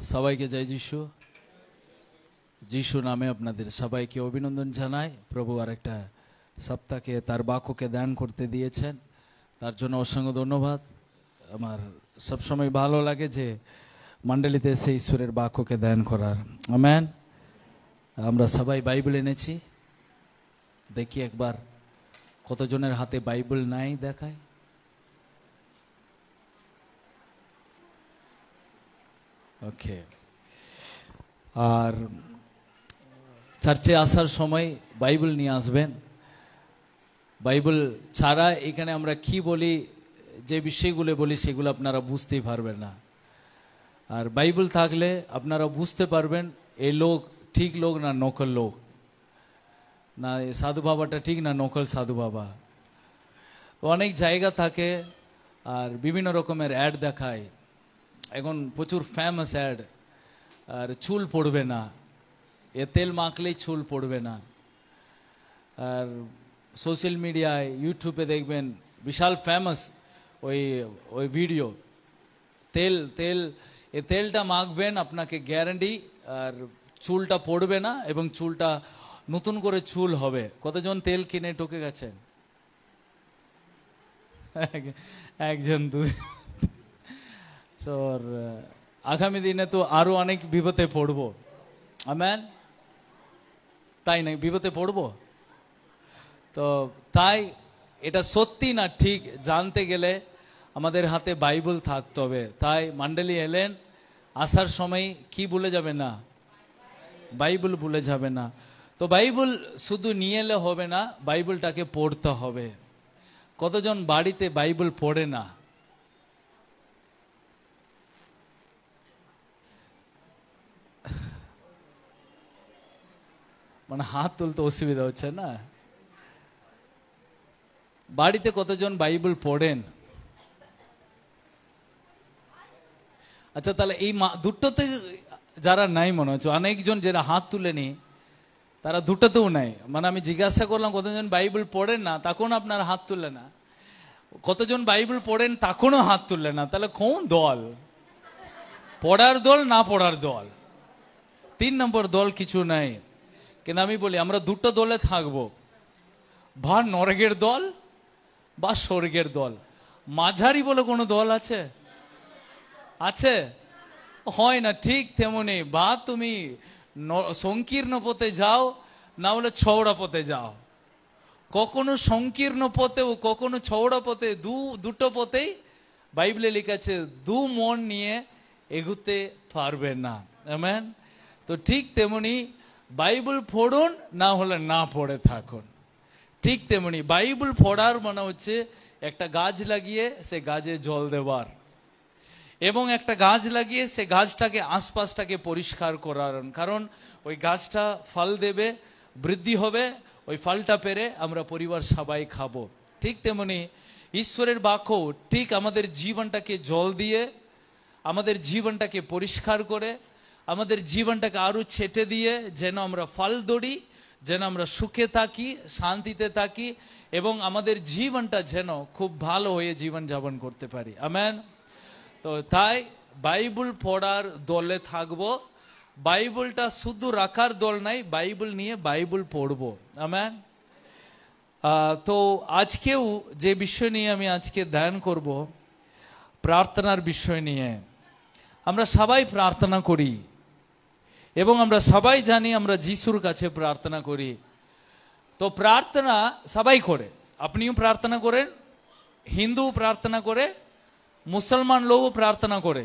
সবাইকে জয় যিশু। যিশু নামে আপনাদের সবাইকে অভিনন্দন জানাই। প্রভু আরেকটা সপ্তাহকে তার বাক্যকে দান করতে দিয়েছেন, তার জন্য অসংখ্য ধন্যবাদ। আমার সবসময় ভালো লাগে যে মণ্ডলীতে এসে ঈশ্বরের বাক্যকে দান করার। আমেন। আমরা সবাই বাইবেল এনেছি, দেখি একবার কতজনের হাতে বাইবেল নাই দেখায়। ওকে। আর চার্চে আসার সময় বাইবেল নিয়ে আসবেন। বাইবেল ছাড়া এখানে আমরা কি বলি, যে বিষয়গুলো বলি সেগুলো আপনারা বুঝতেই পারবেন না। আর বাইবেল থাকলে আপনারা বুঝতে পারবেন এই লোক ঠিক লোক না নকল লোক, না সাধু বাবাটা ঠিক না নকল সাধু বাবা। অনেক জায়গা থাকে আর বিভিন্ন রকমের অ্যাড দেখায়। এখন প্রচুর ফেমাস অ্যাড, আর চুল পড়বে না, এ তেল মাখলেই চুল পড়বে না। আর সোশ্যাল মিডিয়ায় ইউটিউবে দেখবেন বিশাল ফেমাস ওই ভিডিও, তেল তেল এ তেলটা মাখবেন আপনাকে গ্যারান্টি, আর চুলটা পড়বে না এবং চুলটা নতুন করে চুল হবে। কতজন তেল কিনে ঠকে গেছেন? একজন দুজন। আগামী দিনে তো আরো অনেক বিপদে পড়বো। আমেন। তাই না, বিপদে পড়বো। তো তাই এটা সত্যি না ঠিক জানতে গেলে আমাদের হাতে বাইবেল থাকতে হবে। তাই মণ্ডলী এলেন, আসার সময় কি ভুলে যাবে না, বাইবেল ভুলে যাবে না। তো বাইবেল শুধু নিয়ে এলে হবে না, বাইবেলটাকে পড়তে হবে। কতজন বাড়িতে বাইবেল পড়ে না? মানে হাত তুলতে অসুবিধা হচ্ছে না। বাড়িতে কতজন বাইবেল পড়েন? আচ্ছা, তাহলে এই দুটোতে যারা নাই মনে হচ্ছে, অনেকজন যারা হাত তুলেনি তারা দুটোতেও নাই। মানে আমি জিজ্ঞাসা করলাম কতজন বাইবেল পড়েন না, তখন আপনার হাত তুললে না। কতজন বাইবেল পড়েন তখনও হাত তুললে না। তাহলে কোন দল? পড়ার দল না পড়ার দল? 3 নম্বর দল কিছু নাই। কিন্তু আমি বলি আমরা দুটো দলে থাকবো, বা নরকের দল বা স্বর্গের দল। মাঝারি বলে কোনো দল আছে? আছে? হয় না। ঠিক তেমনি বা তুমি সংকীর্ণ পথে যাও, না হলে চওড়া পথে যাও। কখনো সংকীর্ণ পথেও কখনো চওড়া পথে, দুটো পথেই বাইবেলে লেখা আছে দু মন নিয়ে এগুতে পারবে না। আমেন। তো ঠিক তেমনি বাইবেল পড়ুন, না হলে না পড়ে থাকুন। ঠিক তেমনি বাইবেল পড়ার মানে হচ্ছে একটা গাছ লাগিয়ে সে গাছে জল দেবার, এবং একটা গাছ লাগিয়ে সে গাছটাকে আশপাশটাকে পরিষ্কার করার। কারণ ওই গাছটা ফল দেবে, বৃদ্ধি হবে, ওই ফলটা পেরে আমরা পরিবার সবাই খাবো। ঠিক তেমনি ঈশ্বরের বাক্য ঠিক আমাদের জীবনটাকে জল দিয়ে, আমাদের জীবনটাকে পরিষ্কার করে, আমাদের জীবনটাকে আরো ছেটে দিয়ে যেন আমরা ফল ধরি, যেন আমরা সুখে থাকি, শান্তিতে থাকি, এবং আমাদের জীবনটা যেন খুব ভালো হয়ে জীবন যাপন করতে পারি। আমেন। তো তাই বাইবেল পড়ার দলে থাকবো। বাইবেলটা শুধু রাখার দল নাই, বাইবেল নিয়ে বাইবেল পড়বো। আমেন। তো আজকেও যে বিষয় নিয়ে আমি আজকে ধ্যান করব, প্রার্থনার বিষয় নিয়ে। আমরা সবাই প্রার্থনা করি এবং আমরা সবাই জানি আমরা যিশুর কাছে প্রার্থনা করি। তো প্রার্থনা সবাই করে, আপনিও প্রার্থনা করেন, হিন্দু প্রার্থনা করে, মুসলমান লোকও প্রার্থনা করে,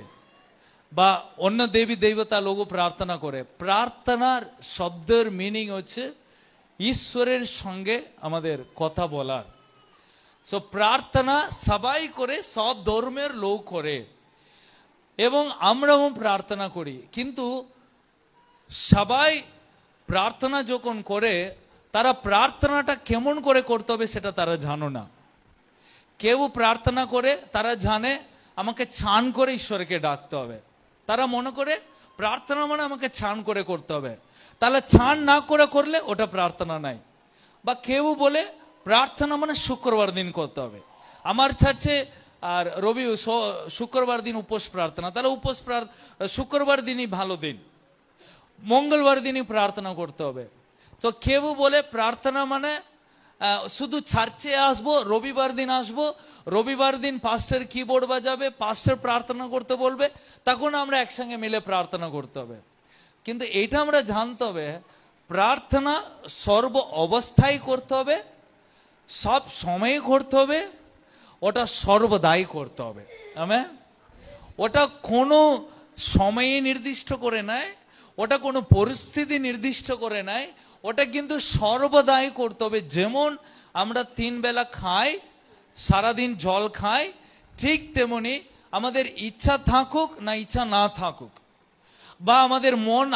বা অন্য দেবী দেবতা লোকও প্রার্থনা করে। প্রার্থনার শব্দের মিনিং হচ্ছে ঈশ্বরের সঙ্গে আমাদের কথা বলার। সো প্রার্থনা সবাই করে, সব ধর্মের লোক করে, এবং আমরাও প্রার্থনা করি। কিন্তু সবাই প্রার্থনা যখন করে, তারা প্রার্থনাটা কেমন করে করতে হবে সেটা তারা জানো না। কেউ প্রার্থনা করে তারা জানে আমাকে চান করে ঈশ্বরকে ডাকতে হবে। তারা মনে করে প্রার্থনা মানে আমাকে চান করে করতে হবে, তাহলে চান না করে করলে ওটা প্রার্থনা নাই। বা কেউ বলে প্রার্থনা মানে শুক্রবার দিন করতে হবে। আমার চার্চে আর শুক্রবার দিন উপোস প্রার্থনা, তাহলে শুক্রবার দিনই ভালো দিন, মঙ্গলবার দিনই প্রার্থনা করতে হবে। তো কেউ বলে প্রার্থনা মানে শুধু চার্চে আসবো, রবিবার দিন আসবো, রবিবার দিন পাস্টার কিবোর্ড বাজাবে, পাস্টার প্রার্থনা করতে বলবে, তখন আমরা একসঙ্গে মিলে প্রার্থনা করতে হবে। কিন্তু এটা আমরা জানতে হবে, প্রার্থনা সর্ব অবস্থায় করতে হবে, সব সময়ে করতে হবে, ওটা সর্বদাই করতে হবে। আমেন। ওটা কোনো সময়ে নির্দিষ্ট করে নাই, ওটা কোনো পরিস্থিতি নির্দিষ্ট করে নাই, ওটা কিন্তু সর্বদাই করতে হবে। যেমন আমরা 3 বেলা খাই, সারাদিন জল খাই, ঠিক তেমনি আমাদের ইচ্ছা থাকুক না ইচ্ছা না থাকুক, বা আমাদের মন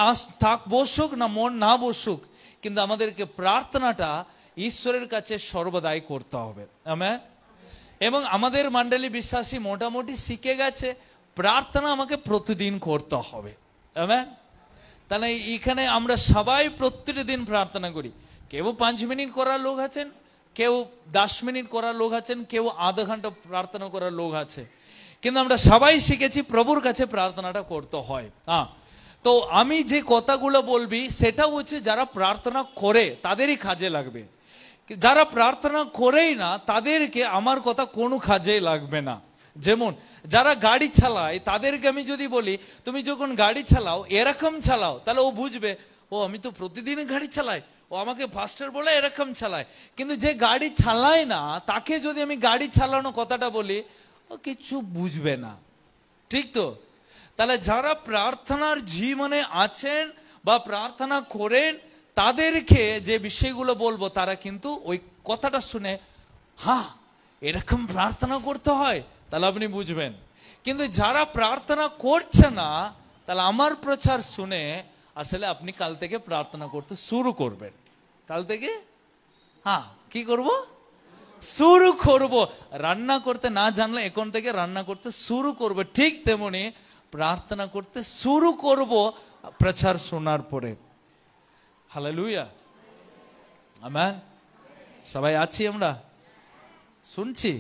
বসুক না মন না বসুক, কিন্তু আমাদেরকে প্রার্থনাটা ঈশ্বরের কাছে সর্বদাই করতে হবে। আমেন। এবং আমাদের মণ্ডলী বিশ্বাসী মোটামুটি শিখে গেছে প্রার্থনা আমাকে প্রতিদিন করতে হবে। আমেন। তাহলে এখানে আমরা সবাই প্রত্যেকটা দিন প্রার্থনা করি। কেউ 5 মিনিট করার লোক আছেন, কেউ 10 মিনিট করার লোক আছেন, কেউ আধা ঘন্টা প্রার্থনা করার লোক আছে, কিন্তু আমরা সবাই শিখেছি প্রভুর কাছে প্রার্থনাটা করতে হয়। তো আমি যে কথাগুলো বলবি সেটা হচ্ছে যারা প্রার্থনা করে তাদেরই কাজে লাগবে, যারা প্রার্থনা করেই না তাদেরকে আমার কথা কোনো কাজে লাগবে না। যেমন যারা গাড়ি চালায় তাদেরকে আমি যদি বলি তুমি যখন গাড়ি চালাও এরকম চালাও, তাহলে ও বুঝবে ও আমি তো প্রতিদিন গাড়ি চালাই, ও আমাকে ফাস্টার বলে এরকম চালায়। কিন্তু যে গাড়ি চালায় না তাকে যদি আমি গাড়ি চালানো কথাটা বলি ও কিছু বুঝবে না, ঠিক তো? তাহলে যারা প্রার্থনার জীবনে আছেন বা প্রার্থনা করেন তাদেরকে যে বিষয়গুলো বলবো তারা কিন্তু ওই কথাটা শুনে হ্যাঁ এরকম প্রার্থনা করতে হয়, তাহলে আপনি বুঝবেন। কিন্তু যারা প্রার্থনা করছে না তাহলে আমার প্রচার শুনে আসলে আপনি কাল থেকে প্রার্থনা করতে শুরু করবেন। কাল থেকে কি করব? শুরু করব। রান্না করতে না জানলে এখন থেকে রান্না করতে শুরু করব, ঠিক তেমনি প্রার্থনা করতে শুরু করব প্রচার শোনার পরে। Hallelujah, amen. সবাই আছি, আমরা শুনছি।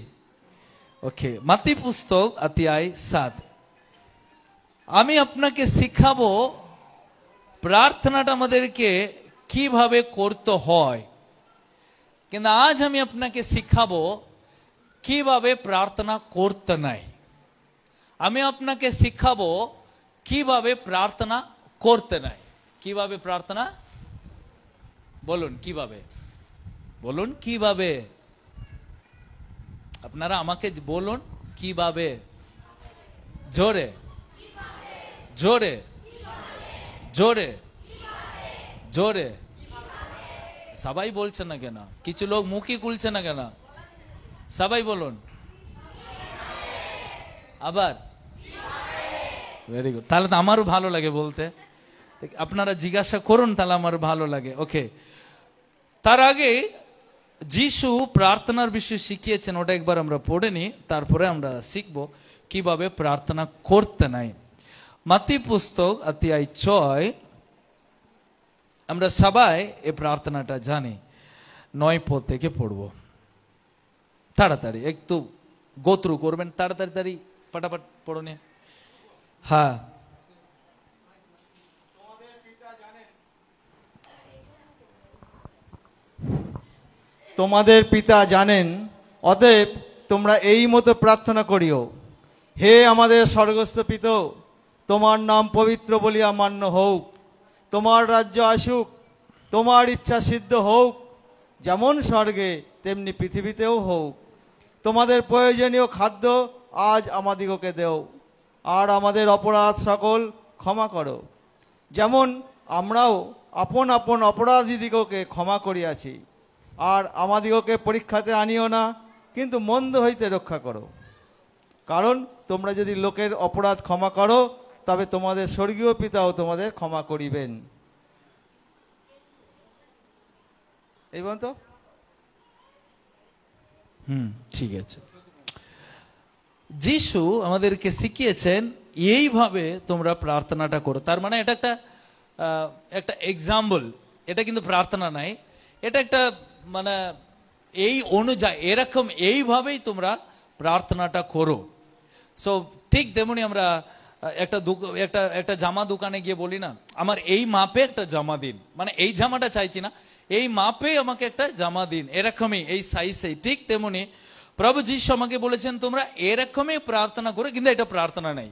ওকে, মাত্তি পুস্তক অধ্যায় 7। আমি আপনাকে শিখাবো প্রার্থনাটা আমাদেরকে কিভাবে করতে হয়, কিন্তু আজ আমি আপনাকে শিখাবো কিভাবে প্রার্থনা করতে নাই। আমি আপনাকে শিখাবো কিভাবে প্রার্থনা করতে নাই। কিভাবে প্রার্থনা, বলুন কিভাবে, বলুন কিভাবে, আপনারা আমাকে বলুন কিভাবে, জোরে জোরে জোরে জোরে। সবাই বলছে না কেন? কিছু লোক মুখই খুলছে না কেন? সবাই বলুন আবার। ভেরি গুড, তাহলে তো আমারও ভালো লাগে বলতে। আপনারা জিজ্ঞাসা করুন, তাহলে আমার ভালো লাগে। ওকে, তার আগে যিশু প্রার্থনার বিষয় শিখিয়েছেন, ওটা একবার আমরা পড়ে নি, তারপরে আমরা শিখবো কিভাবে প্রার্থনা করতে নাই। মাত্তি পুস্তক অধ্যায় 6, আমরা সবাই এই প্রার্থনাটা জানি। 9 পদ থেকে পড়বো। তাড়াতাড়ি একটু গোত্র করবেন, তাড়াতাড়ি পটাপট পড়ো নি। হ্যাঁ, তোমাদের পিতা জানেন, অতএব তোমরা এই মতো প্রার্থনা করিও। হে আমাদের স্বর্গস্থ পিতা, তোমার নাম পবিত্র বলিয়া মান্য হোক, তোমার রাজ্য আসুক, তোমার ইচ্ছা সিদ্ধ হোক, যেমন স্বর্গে তেমনি পৃথিবীতেও হোক। তোমাদের প্রয়োজনীয় খাদ্য আজ আমাদিগকে দেও, আর আমাদের অপরাধ সকল ক্ষমা করো, যেমন আমরাও আপন আপন অপরাধীদিগকে ক্ষমা করিয়াছি। আর আমাদিগকে পরীক্ষাতে আনিও না, কিন্তু মন্দ হইতে রক্ষা করো। কারণ তোমরা যদি লোকের অপরাধ ক্ষমা করো, তবে তোমাদের স্বর্গীয় পিতাও তোমাদের ক্ষমা করিবেন। এই বলতো। ঠিক আছে। যিশু আমাদেরকে শিখিয়েছেন এইভাবে তোমরা প্রার্থনাটা করো। তার মানে এটা একটা এক্সাম্পল, এটা কিন্তু প্রার্থনা নাই, এটা একটা মানে এই অনুযায়ী এরকম এইভাবেই তোমরা প্রার্থনাটা করো। সো ঠিক তেমনি আমরা একটা জামা দোকানে গিয়ে বলি না, আমার এই মাপে একটা জামা দিন, মানে এই জামাটা চাইছি না, এই মাপে আমাকে একটা জামা দিন, এরকমই এই সাইজে। ঠিক তেমনি প্রভু যিশু আমাকে বলেছেন তোমরা এরকমই প্রার্থনা করে, কিন্তু এটা প্রার্থনা নাই।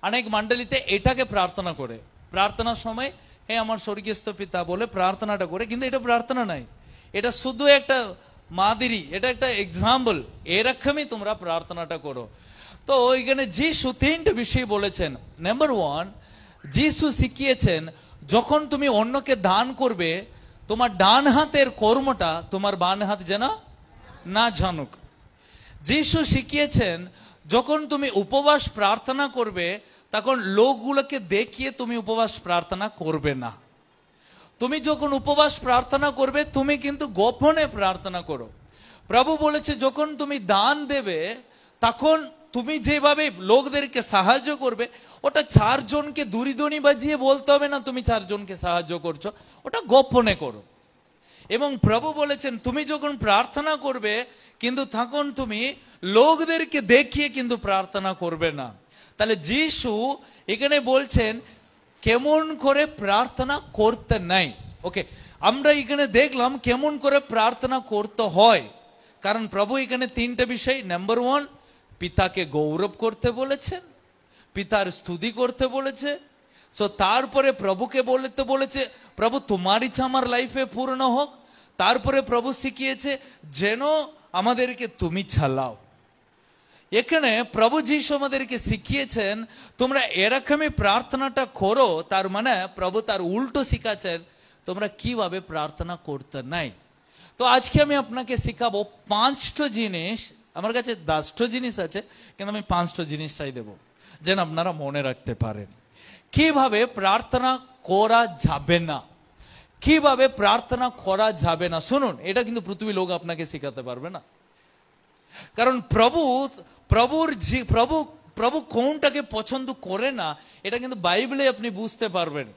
অনেক মণ্ডলীতে এটাকে প্রার্থনা করে, প্রার্থনার সময় হে আমার স্বর্গীয়স্থ পিতা বলে প্রার্থনাটা করে, কিন্তু এটা প্রার্থনা নাই, এটা শুধু একটা মাদিরি, এটা একটা এক্সাম্পল, এরকমই তোমরা প্রার্থনাটা করো। তো এখানে যিশু তিনটে বিষয় বলেছেন। নাম্বার 1, যিশু শিখিয়েছেন যখন তুমি অন্যকে দান করবে, তোমার ডান হাতের কর্মটা তোমার বাম হাত যেন না জানুক। যিশু শিখিয়েছেন যখন তুমি উপবাস প্রার্থনা করবে, তখন লোকগুলোকে দেখিয়ে তুমি উপবাস প্রার্থনা করবে না। তুমি যখন উপবাস প্রার্থনা করবে, তুমি কিন্তু গোপনে প্রার্থনা করো। প্রভু বলেছে যখন তুমি দান দেবে, তখন তুমি যেভাবে লোকদেরকে সাহায্য করবে, ওটা 4 জনকে দুরিদনি বাজিয়ে বলতে হবে না তুমি 4 জনকে সাহায্য করছো, ওটা গোপনে করো। এবং প্রভু বলেছেন তুমি যখন প্রার্থনা করবে, কিন্তু তখন তুমি লোকদেরকে দেখিয়ে কিন্তু প্রার্থনা করবে না। তাহলে যিশু এখানে বলছেন কেমন করে প্রার্থনা করতে নাই। ওকে, আমরা এখানে দেখলাম কেমন করে প্রার্থনা করতে হয়, কারণ প্রভু এখানে 3টে বিষয়। নাম্বার 1, পিতাকে গৌরব করতে বলেছেন, পিতার স্তুতি করতে বলেছে। সো তারপরে প্রভুকে বলতে বলেছে প্রভু তোমার ইচ্ছা আমার লাইফে পূর্ণ হোক। তারপরে প্রভু শিখিয়েছে যেন আমাদেরকে তুমি চালাও। এখানে প্রভু যিশু আমাদেরকে শিখিয়েছেন তোমরা এরকমই প্রার্থনাটা করো, তার মানে প্রভু তার উল্টো শিখাচ্ছেন তোমরা কিভাবে প্রার্থনা করতে নাই। তো আজকে আমি আপনাকে শিখাবো 5টা জিনিস। আমার কাছে 10টা জিনিস আছে, কিন্তু আমি 5টা জিনিসটাই দেবো যেন আপনারা মনে রাখতে পারেন কিভাবে প্রার্থনা করা যাবে না, কিভাবে প্রার্থনা করা যাবে না। শুনুন, এটা কিন্তু পৃথিবীর লোক আপনাকে শিখাতে পারবে না, কারণ প্রভু কোনটাকে পছন্দ করে না এটা কিন্তু বাইবেলে আপনি বুঝতে পারবেন।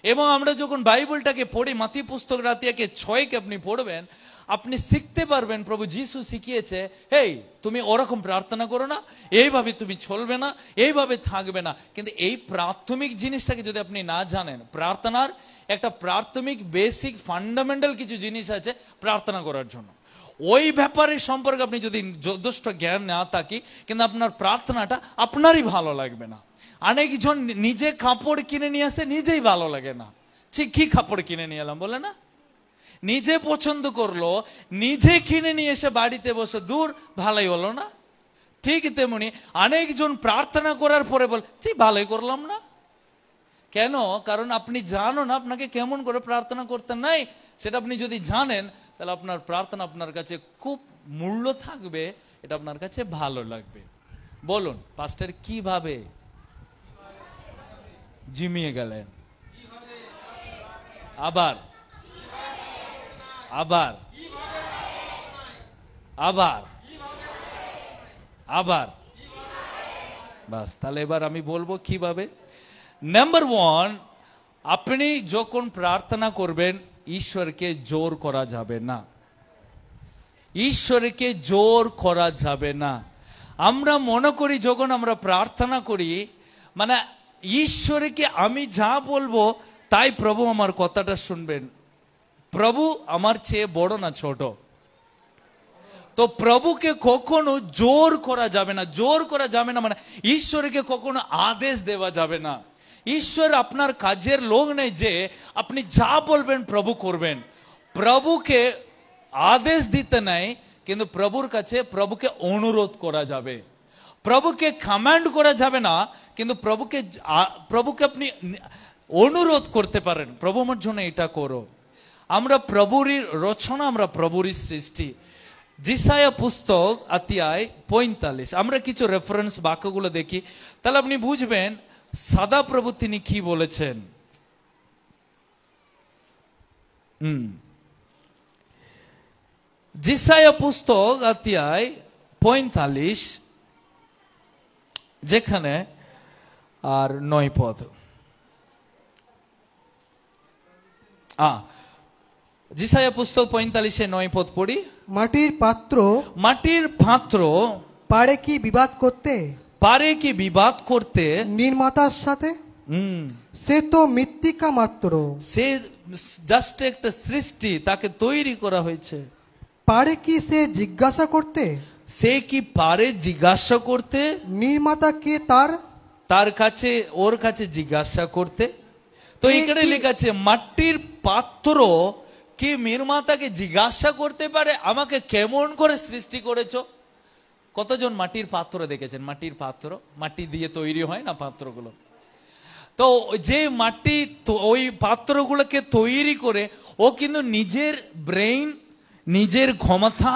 এবং আমরা যখন বাইবেলটাকে পড়ি, মাথি পুস্তক রাতিয়াকে 6কে আপনি পড়বেন, আপনি শিখতে পারবেন প্রভু যিশু শিখিয়েছে হেই তুমি ওরকম প্রার্থনা করো না, এইভাবে তুমি চলবে না, এইভাবে থাকবে না। কিন্তু এই প্রাথমিক জিনিসটাকে যদি আপনি না জানেন, প্রার্থনার একটা প্রাথমিক বেসিক ফান্ডামেন্টাল কিছু জিনিস আছে প্রার্থনা করার জন্য, ওই ব্যাপারের সম্পর্কে আপনি যদি যথেষ্ট জ্ঞান না থাকি, কিন্তু আপনার প্রার্থনাটা আপনারই ভালো লাগবে না। অনেকজন নিজে কাপড় কিনে নিয়ে আসে, নিজেই ভালো লাগে না। কি কাপড় কিনে নিয়ে এলাম বলে না, নিজে পছন্দ করলো, নিজে কিনে নিয়ে এসে বাড়িতে বসে দূর ভালোই হলো না। ঠিক তেমনি অনেকজন প্রার্থনা করার পরে বল ঠিক ভালোই করলাম না। কেন? কারণ আপনি জানো না আপনাকে কেমন করে প্রার্থনা করতে নাই। সেটা আপনি যদি জানেন, তাহলে আপনার প্রার্থনা আপনার কাছে খুব মূল্য থাকবে, এটা আপনার কাছে ভালো লাগবে। বলুন পাস্টার কিভাবে জিমিয়ে গেলেন? আবার আবার আবার আবার বাস, তাহলে এবার আমি বলবো কিভাবে। নাম্বার 1, আপনি যখন প্রার্থনা করবেন ঈশ্বরকে জোর করা যাবে না, ঈশ্বরকে জোর করা যাবে না। আমরা মনে করি যখন আমরা প্রার্থনা করি, মানে ঈশ্বরকে আমি যা বলবো তাই প্রভু আমার কথাটা শুনবেন। প্রভু আমার চেয়ে বড় না ছোট, তো প্রভুকে কখনো জোর করা যাবে না। জোর করা যাবে না মানে ঈশ্বরকে কখনো আদেশ দেওয়া যাবে না। ঈশ্বর আপনার কাজের লোক নেই যে আপনি যা বলবেন প্রভু করবেন। প্রভুকে আদেশ দিতে নাই, কিন্তু প্রভুর কাছে প্রভুকে অনুরোধ করা যাবে। প্রভুকে কমান্ড করা যাবে না, কিন্তু প্রভুকে আপনি অনুরোধ করতে পারেন, প্রভু আমার জন্য এটা করো। আমরা প্রভুরই রচনা, আমরা প্রভুরই সৃষ্টি। জিসায়া পুস্তক অধ্যায় 45 আমরা কিছু রেফারেন্স বাক্যগুলো দেখি, তাহলে আপনি বুঝবেন সদা প্রভু তিনি কি বলেছেন। জিসায়া পুস্তক অধ্যায় 45 যেখানে আর 9 পদ, জিসায়া পুস্তক 45-9 পদ পড়ি। মাটির পাত্র পারে কি বিবাদ করতে পারে কি বিবাদ করতে নির্মাতার সাথে? সে তো মৃত্তিকা মাত্র, সে জাস্ট একটা সৃষ্টি, তাকে তৈরি করা হয়েছে। পারে কি সে জিজ্ঞাসা করতে? সে কি পারে জিজ্ঞাসা করতে? নির্মাতা কে তার? তার কাছে, ওর কাছে জিজ্ঞাসা করতে। তো এখানে লেখা আছে মাটির পাত্র কি নির্মাতাকে জিজ্ঞাসা করতে পারে আমাকে কেমন করে সৃষ্টি করেছো? কতজন মাটির পাত্র দেখেছেন? মাটির পাত্র, মাটি দিয়ে তৈরি হয় না পাত্রগুলো? তো যে মাটি ওই পাত্রগুলোকে তৈরি করে ও কিন্তু নিজের ব্রেইন, নিজের ক্ষমতা,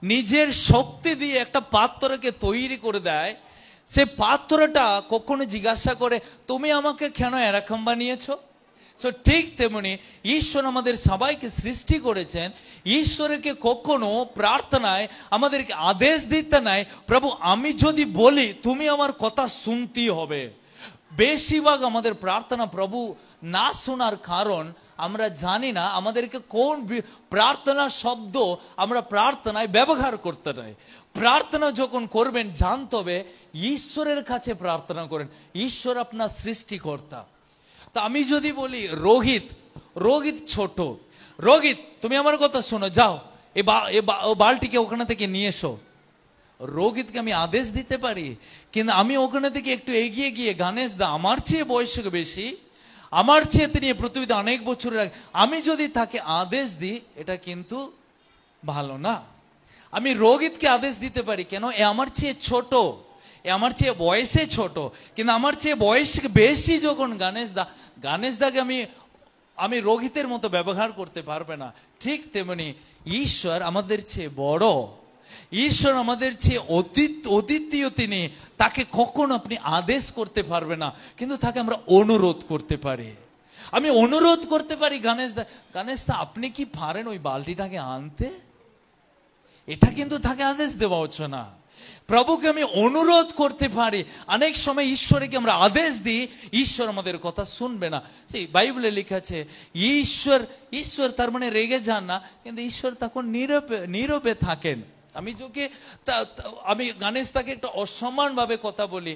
নিজের শক্তি দিয়ে একটা পাত্রকে তৈরি করে দেয়। সে পাত্রটা কখনো জিজ্ঞাসা করে তুমি আমাকে কেন এরকম বানিয়েছো? সো ঠিক তেমনি ঈশ্বর আমাদের সবাইকে সৃষ্টি করেছেন। ঈশ্বরকে কখনো প্রার্থনায় আমাদেরকে আদেশ দিতে নাই প্রভু আমি যদি বলি তুমি আমার কথা শুনতেই হবে। বেশিরভাগ আমাদের প্রার্থনা প্রভু না শোনার কারণ আমরা জানি না আমাদেরকে কোন প্রার্থনা শব্দ আমরা প্রার্থনায় ব্যবহার করতে নাই। প্রার্থনা যখন করবেন জানতে হবে ঈশ্বরের কাছে প্রার্থনা করেন, ঈশ্বর আপনার সৃষ্টিকর্তা। তা আমি যদি বলি রোহিত, রোহিত ছোট, রোহিত তুমি আমার কথা শোনো, যাও বালটিকে ওখানে থেকে নিয়ে এসো। রোহিতকে আমি আদেশ দিতে পারি, কিন্তু আমি ওখানে থেকে একটু এগিয়ে গিয়ে গণেশ দা আমার চেয়ে বয়স বেশি, আমার চেয়ে তিনি পৃথিবীতে অনেক বছরের আগে, আমি যদি তাকে আদেশ দিই এটা কিন্তু ভালো না। আমি রোহিতকে আদেশ দিতে পারি, কেন এ আমার চেয়ে ছোট, এ আমার চেয়ে বয়সে ছোট, কিন্তু আমার চেয়ে বয়স বেশি যখন গণেশ দাকে আমি রোহিতের মতো ব্যবহার করতে পারবে না। ঠিক তেমনি ঈশ্বর আমাদের চেয়ে বড়, ঈশ্বর আমাদের চেয়ে অদ্বিতীয়, তিনি, তাকে কখনো আপনি আদেশ করতে পারবে না, কিন্তু তাকে আমরা অনুরোধ করতে পারি। আমি অনুরোধ করতে পারি গণেশ দা আপনি কি পারেন ওই বালতিটাকে আনতে? এটা কিন্তু তাকে আদেশ দেওয়া হচ্ছে না। প্রভুকে আমি অনুরোধ করতে পারি। অনেক সময় ঈশ্বরকে আমরা আদেশ দিই, ঈশ্বর আমাদের কথা শুনবে না। সেই বাইবেলে লেখা আছে ঈশ্বর তার মানে রেগে যান না, কিন্তু ঈশ্বর তখন নীরবে থাকেন। আমি গণেশ তাকে একটা অসম্মান ভাবে কথা বলি,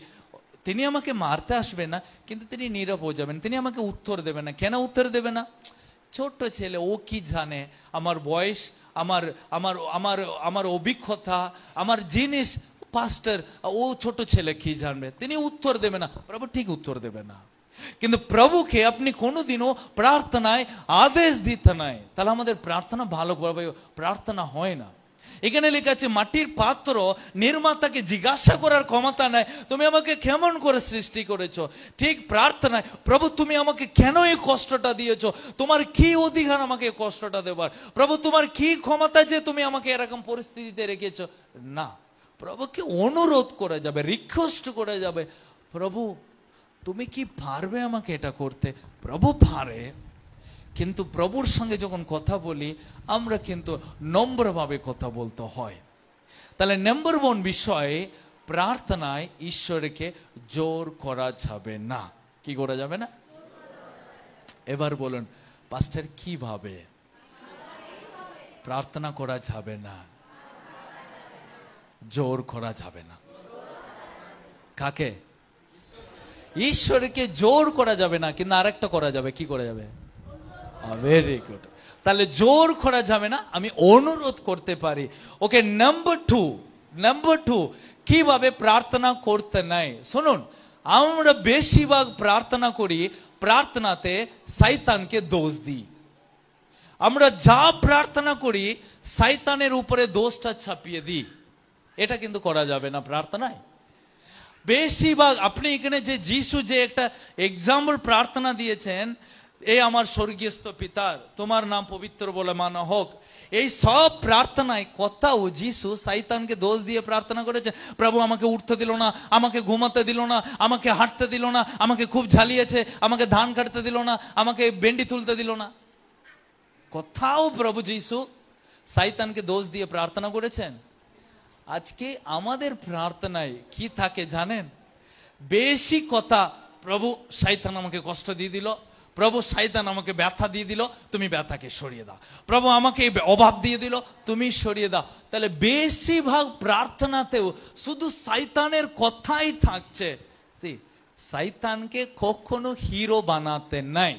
তিনি আমাকে মারতে আসবেন না, কিন্তু তিনি নীরব হয়ে যাবেন, তিনি আমাকে উত্তর দেবেন না। কেন উত্তর দেবে না? ছোট্ট ছেলে, ও কি জানে আমার বয়স, আমার অভিজ্ঞতা, আমার জিনিস। পাস্টার, ও ছোট ছেলে কি জানবে? তিনি উত্তর দেবে না, প্রভু ঠিক উত্তর দেবে না। কিন্তু প্রভুকে আপনি কোনোদিনও প্রার্থনায় আদেশ দিতে নাই, তাহলে আমাদের প্রার্থনা ভালোভাবে প্রার্থনা হয় না। এখানে লেখা আছে মাটির পাত্র নির্মাতাকে জিজ্ঞাসা করার ক্ষমতা নাই তুমি আমাকে কেমন করে সৃষ্টি করেছো। ঠিক প্রার্থনায় প্রভু তুমি আমাকে কেন এই কষ্টটা দিয়েছো? তোমার কি অধিকার আমাকে এই কষ্টটা দেবার? প্রভু তোমার কি ক্ষমতা যে তুমি আমাকে এরকম পরিস্থিতিতে রেখেছো? না, প্রভুকে অনুরোধ করে যাবে, রিকোয়েস্ট করে যাবে, প্রভু তুমি কি পারবে আমাকে এটা করতে? প্রভু পারে। কিন্তু প্রভুর সঙ্গে যখন কথা বলি আমরা কিন্তু নম্রভাবে কথা বলতে হয়। তাহলে নম্বর 1 বিষয়, প্রার্থনায় ঈশ্বরকে জোর করা যাবে না। কি করা যাবে না? এবার বলুন পাস্টার কিভাবে প্রার্থনা করা যাবে না? জোর করা যাবে না। কাকে? ঈশ্বরকে জোর করা যাবে না, কিন্তু আরেকটা করা যাবে। কি করা যাবে? Very good. তাহলে জোর করা যাবে না, আমি অনুরোধ করতে পারি। ওকে, নাম্বার টু কিভাবে প্রার্থনা করতে নাই শুনুন। আমরা বেশিরভাগ প্রার্থনা করি, প্রার্থনাতে শয়তানকে দোষ দিই। আমরা যা প্রার্থনা করি শয়তানের উপরে দোষটা ছাপিয়ে দিই। এটা কিন্তু করা যাবে না প্রার্থনায়। বেশিরভাগ আপনি এখানে যে যিশু যে একটা এক্সাম্পল প্রার্থনা দিয়েছেন, এই আমার স্বর্গীয়স্থ পিতার তোমার নাম পবিত্র বলে মানা হোক, এই সব প্রার্থনায় কোথাও যিশু শয়তানকে দোষ দিয়ে প্রার্থনা করেছে? প্রভু আমাকে উঠতে দিল না, আমাকে ঘুমাতে দিল না, আমাকে হাঁটতে দিল না, আমাকে খুব ঝালিয়েছে, আমাকে ধান কাটতে দিল না, আমাকে বেন্ডি তুলতে দিল না। কোথাও প্রভু যিশু শয়তানকে দোষ দিয়ে প্রার্থনা করেছেন? আজকে আমাদের প্রার্থনায় কি থাকে জানেন? বেশি কথা, প্রভু শয়তান আমাকে কষ্ট দিয়ে দিল, প্রভু শয়তান আমাকে ব্যথা দিয়ে দিল, তুমি ব্যথাকে সরিয়ে দাও। প্রভু আমাকে অভাব দিয়ে দিল, তুমি সরিয়ে দাও। তাহলে বেশিরভাগ প্রার্থনাতেও শুধু শয়তানের কথাই থাকছে। শয়তানকে কখনো হিরো বানাতে নাই,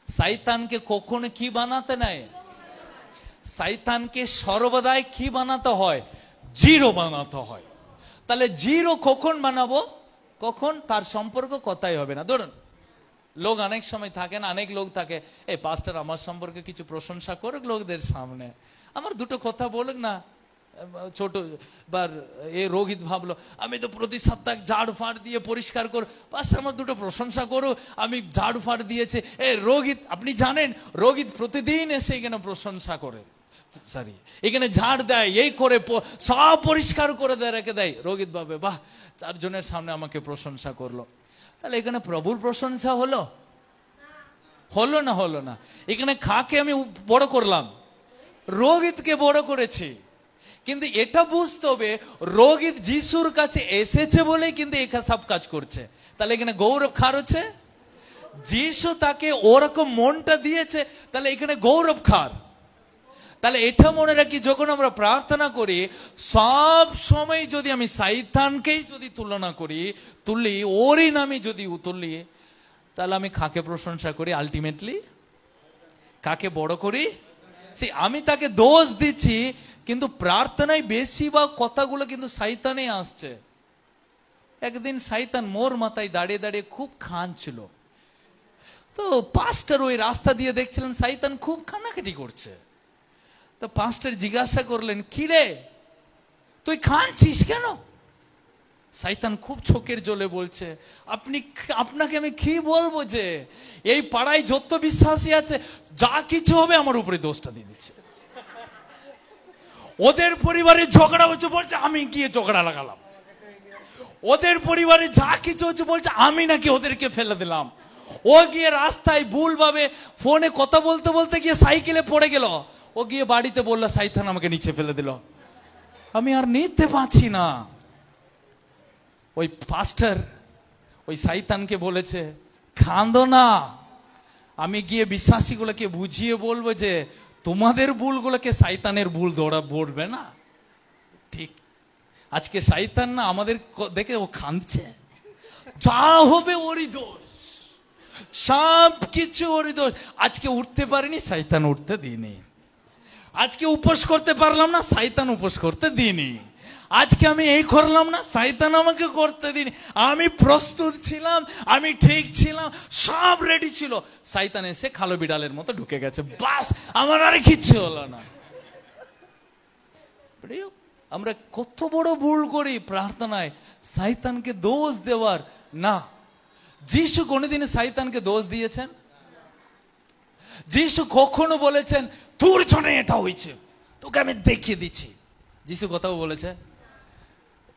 শয়তানকে কখনো কি বানাতে নাই, শয়তানকে সর্বদাই কি বানাতে হয়, জিরো বানাতে হয়। তাহলে জিরো কখন বানাবো, কখন তার সম্পর্ক কথাই হবে না। ধরুন লোক অনেক সময় থাকে না, অনেক লোক থাকে, এই পাস্টার আমার সম্পর্কে কিছু প্রশংসা করুক লোকদের সামনে, আমার দুটো কথা বলুক না। ছোট বার এ রোহিত ভাবলো আমি তো প্রতি সপ্তাহ ঝাড়ু ফাড় দিয়ে পরিষ্কার করো, পাস্টার আমার দুটো প্রশংসা করো, আমি ঝাড়ু ফাড় দিয়েছে। এ রোহিত, আপনি জানেন রোহিত প্রতিদিন এসে এখানে প্রশংসা করে, সরি এখানে ঝাড় দেয়, এই করে সব পরিষ্কার করে দেয়, রেখে দেয়। রোহিত ভাবে বাহ, চারজনের সামনে আমাকে প্রশংসা করলো। তাহলে এখানে প্রভুর প্রশংসা হলো, হলো না? হলো না। এখানে খাকে আমি বড় করলাম, রোহিতকে বড় করেছি, কিন্তু এটা বুঝতে হবে রোহিত যিশুর কাছে এসেছে বলে কিন্তু এখানে সব কাজ করছে। তাহলে এখানে গৌরব খার হচ্ছে, যিশু তাকে ওরকম মনটা দিয়েছে, তাহলে এখানে গৌরব খার। তাহলে এটা মনে রাখি, যখন আমরা প্রার্থনা করি সব সময় যদি আমি শয়তানকেই যদি তুলনা করি, তুললি ওরই নামে যদি তুললি, তাহলে আমি কাকে প্রশংসা করি, আলটিমেটলি কাকে বড় করি? আমি তাকে দোষ দিচ্ছি, কিন্তু প্রার্থনায় বেশিরভাগ কথাগুলো কিন্তু শয়তানে আসছে। একদিন শয়তান মোর মাথায় দাঁড়িয়ে দাঁড়িয়ে খুব কাঁদছিল, তো পাস্টার ওই রাস্তা দিয়ে দেখছিলেন শয়তান খুব কান্নাকাটি করছে। তো পাস্টার জিজ্ঞাসা করলেন, কি রে তুই কাঁদছিস কেন? শয়তান খুব চোখের জলে বলছে, আপনাকে আমি কি বলবো, যে এই পাড়ায় যত বিশ্বাসী আছে যা কিছু হবে আমার উপরে দোষটা দিয়ে দিচ্ছে। ওদের পরিবারে ঝগড়া হচ্ছে, বলছে আমি গিয়ে ঝগড়া লাগালাম। ওদের পরিবারে যা কিছু হচ্ছে বলছে আমি নাকি ওদেরকে ফেলে দিলাম। ও গিয়ে রাস্তায় ভুলভাবে ফোনে কথা বলতে বলতে গিয়ে সাইকেলে পড়ে গেল, ও গিয়ে বাড়িতে বললো শয়তান আমাকে নিচে ফেলে দিল, আমি আর নিতে পারছি না। ওই পাস্টার ওই শয়তানকে বলেছে, কাঁদো না, আমি গিয়ে বিশ্বাসীগুলোকে বুঝিয়ে বলবো যে তোমাদের ভুলগুলোকে শয়তানের ভুল ধরা পড়বে না। ঠিক আজকে শয়তান না আমাদের দেখে ও কাঁদছে, যা হবে ওরই দোষ, সব কিছু ওরই দোষ। আজকে উঠতে পারিনি, শয়তান উঠতে দিইনি। আজকে উপোস করতে পারলাম না, শয়তান উপোস করতে দিইনি। আজকে আমি এই করলাম না, শয়তান আমাকে করতে দিইনি। আমি প্রস্তুত ছিলাম, আমি ঠিক ছিলাম, সব রেডি ছিল, শয়তান এসে খালো বিড়ালের মতো ঢুকে গেছে, বাস আমার আর কিচ্ছু হলো না। আমরা কত বড় ভুল করি প্রার্থনায়, শয়তানকে দোষ দেওয়ার না। যিশু কোনদিন শয়তানকে দোষ দিয়েছেন? যিশু কখনো বলেছেন তোর জন্য এটা হয়েছে, তোকে আমি দেখিয়ে দিচ্ছি? যিশু কথাও বলেছে?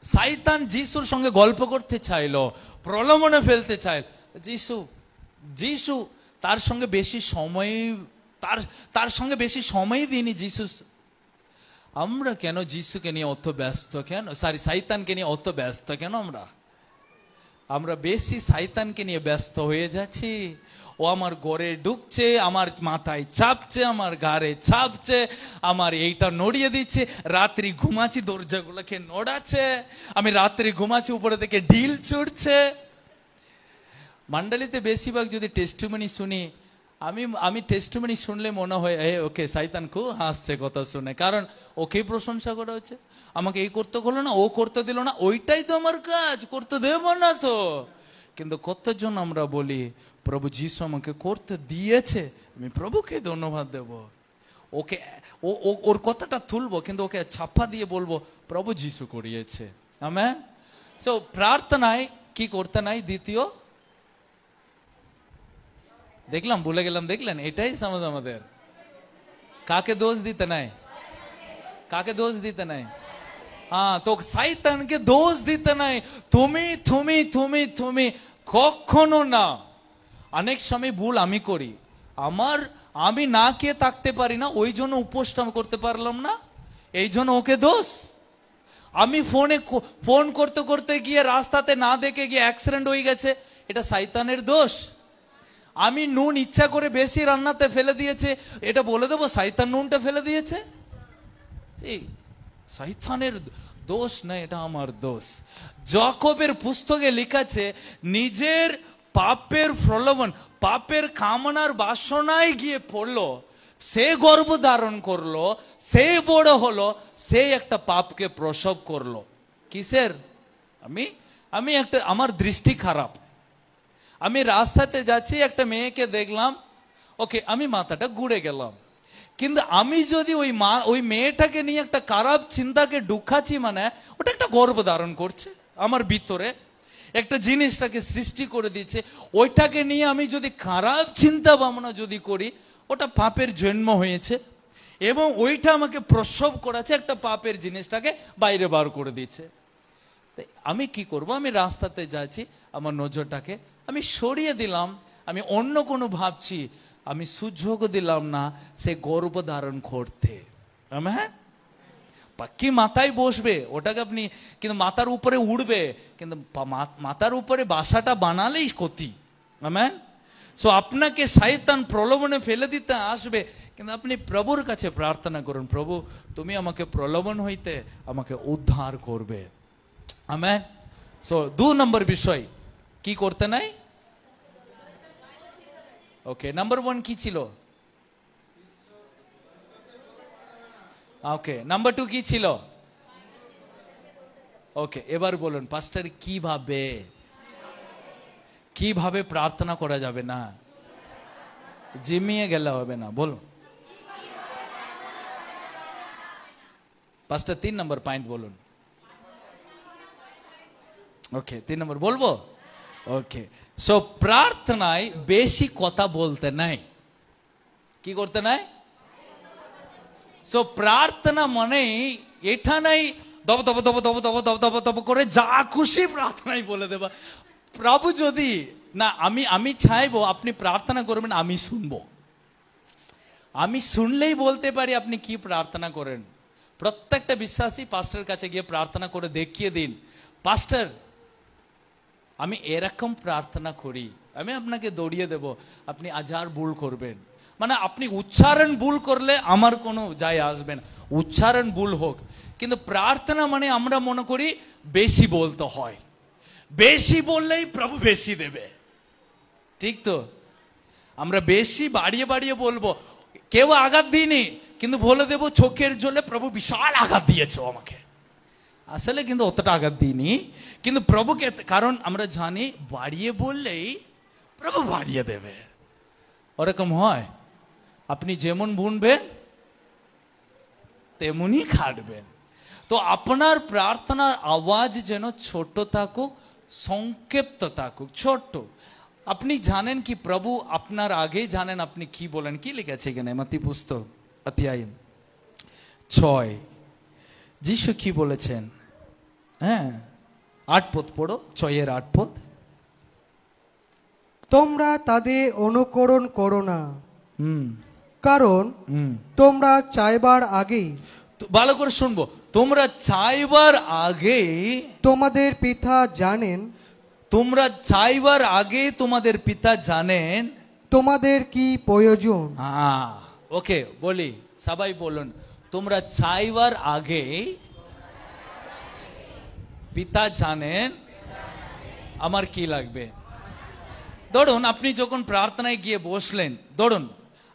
শয়তান যিশুর সঙ্গে গল্প করতে চাইলো, প্রলোভনে ফেলতে চাইল। যিশু তার সঙ্গে বেশি সময় তার সঙ্গে বেশি সময় দিইনি যিশু। আমরা কেন যিশুকে নিয়ে অত ব্যস্ত কেন, শয়তানকে নিয়ে অত ব্যস্ত কেন? আমরা বেশি শয়তানকে নিয়ে ব্যস্ত হয়ে যাচ্ছি। ও আমার ঘরে ঢুকছে, আমার মাথায় চাপছে, আমার ঘাড়ে চাপছে, আমার এইটা নড়িয়ে দিচ্ছে, রাত্রি ঘুমাচ্ছি দরজাগুলোকে নড়াচ্ছে, আমি রাত্রি ঘুমাচ্ছি উপরে থেকে ঢিল ছুটছে। মন্ডলীতে বেশিরভাগ যদি টেস্টিমনি শুনি, আমি টেস্টিমনি শুনলে মনে হয় ওকে শয়তান খুব হাসছে কথা শুনে, কারণ ওকেই প্রশংসা করা হচ্ছে, আমাকে এই করতে হলো না, ও করতে দিল না, ওইটাই তো আমার কাজ, করতে দেব না তো। কিন্তু কতজন আমরা বলি প্রভু যিশু আমাকে করতে দিয়েছে, আমি প্রভুকে ধন্যবাদ দেব, ওকে ওর কথাটা তুলবো, কিন্তু ওকে ছাপ্পা দিয়ে বলবো প্রভু যিশু করিয়েছে। আমেন। সো প্রার্থনায় কি করতে নাই? দ্বিতীয় দেখলাম, ভুলে গেলাম, দেখলেন? এটাই সমাজ আমাদের। কাকে দোষ দিতে নাই? কাকে দোষ দিতে নাই? হ্যাঁ, তো শয়তানকে দোষ দিতে নাই। তুমি তুমি তুমি তুমি কখনো না। অনেক সময় ভুল আমি করি, আমি না খেয়ে থাকতে পারি না, ওই জন্য উপোসটা করতে পারলাম না, এই জন্য ওকে দোষ। আমি ফোন করতে করতে গিয়ে রাস্তাতে না দেখে গিয়ে অ্যাক্সিডেন্ট হয়ে গেছে, এটা শয়তানের দোষ। আমি নুন ইচ্ছা করে বেশি রান্নাতে ফেলে দিয়েছে, এটা বলে দেবো শয়তান নুনটা ফেলে দিয়েছে? শয়তানের দোষ না, এটা আমার দোষ। যাকোবের পুস্তকে লেখাছে নিজের পাপের প্রলোভন, পাপের কামনার বাসনায় গিয়ে পড়লো, সে গর্ভ ধারণ করলো, সে বড় হলো, সে একটা পাপকে প্রসব করলো। কিসের? আমি একটা, আমার দৃষ্টি খারাপ, আমি রাস্তাতে যাচ্ছি, একটা মেয়েকে দেখলাম, ওকে আমি মাথাটা ঘুরে গেলাম, কিন্তু আমি যদি ওই মেয়েটাকে নিয়ে একটা খারাপ চিন্তাকে ঢুকাচ্ছি, মানে ওটা একটা গর্ভ ধারণ করছে আমার ভিতরে, একটা জিনিসটাকে সৃষ্টি করে দিচ্ছে, ওইটাকে নিয়ে আমি যদি খারাপ চিন্তা ভাবনা যদি করি, ওটা পাপের জন্ম হয়েছে এবং ওইটা আমাকে প্রসব করাচ্ছে, একটা পাপের জিনিসটাকে বাইরে বার করে দিচ্ছে। আমি কি করব? আমি রাস্তাতে যাচ্ছি, আমার নজরটাকে আমি সরিয়ে দিলাম, আমি অন্য কোনো ভাবছি, আমি সুযোগ দিলাম না সে গর্ভ ধারণ করতে। হ্যাঁ, পাক্কি মাথায় বসবে ওটাকে আপনি, কিন্তু মাথার উপরে উড়বে, কিন্তু মাথার উপরে বাসাটা বানালেই ক্ষতি। আমেন। সো আপনাকে শয়তান প্রলোভনে ফেলে দিতে আসবে, কিন্তু আপনি প্রভুর কাছে প্রার্থনা করুন, প্রভু তুমি আমাকে প্রলোভন হইতে আমাকে উদ্ধার করবে। আমেন। সো 2 নম্বর বিষয় কি করতে নাই? ওকে, নাম্বার 1 কি ছিল? ওকে, নাম্বার 2 কি ছিল? ওকে, এবার বলুন পাস্টার কিভাবে প্রার্থনা করা যাবে না? জিমিয়ে গেলে হবে না, বলুন পাস্টার। 3 নম্বর পয়েন্ট বলুন। ওকে, 3 নম্বর বলবো। ওকে, সো প্রার্থনায় বেশি কথা বলতে নাই। কি করতে নাই? সো প্রার্থনা মানে এটা নাই দব দব দব দব দব দব দব দব করে যা খুশি প্রার্থনাই বলে দেবা। প্রভু যদি না, আমি চাইবো আপনি প্রার্থনা করবেন, আমি শুনবো, আমি শুনলেই বলতে পারি আপনি কি প্রার্থনা করেন। প্রত্যেকটা বিশ্বাসী পাস্টারের কাছে গিয়ে প্রার্থনা করে দেখিয়ে দিন, পাস্টার আমি এরকম প্রার্থনা করি, আমি আপনাকে দৌড়িয়ে দেব, আপনি 1000 ভুল করবেন। মানে আপনি উচ্চারণ ভুল করলে আমার কোনো যায় আসবে না, উচ্চারণ ভুল হোক, কিন্তু প্রার্থনা মানে আমরা মনে করি বেশি বলতে হয়, বেশি বললেই প্রভু বেশি দেবে। ঠিক তো? আমরা বেশি বাড়িয়ে বাড়িয়ে বলবো, কেউ আঘাত দিইনি কিন্তু বলে দেবো চোখের জলে প্রভু বিশাল আঘাত দিয়েছে আমাকে, আসলে কিন্তু অতটা আঘাত দিইনি, কিন্তু প্রভুকে, কারণ আমরা জানি বাড়িয়ে বললেই প্রভু বাড়িয়ে দেবে। ওরকম হয়, আপনি যেমন বুনবেন তেমনি খাটবেন। তো আপনার প্রার্থনার আওয়াজ যেন ছোট থাকুক, সংক্ষিপ্ত থাকুক, ছোট। আপনি জানেন কি প্রভু আপনার আগেই জানেন আপনি কি বলেন। কি লিখেছে এখানে মত্তি পুস্তক অধ্যায় 6, যিশু কি বলেছেন? হ্যাঁ, 8 পদ পড়ো, 6 8 পদ। তোমরা তাদের অনুকরণ করো না, কারণ তোমরা চাইবার আগেই, ভালো করে শুনবো, তোমরা চাইবার আগে তোমাদের পিতা জানেন, তোমরা চাইবার আগে তোমাদের পিতা জানেন তোমাদের কি প্রয়োজন। ওকে, বলি সবাই বলুন, তোমরা চাইবার আগে পিতা জানেন আমার কি লাগবে। ধরুন আপনি যখন প্রার্থনায় গিয়ে বসলেন, ধরুন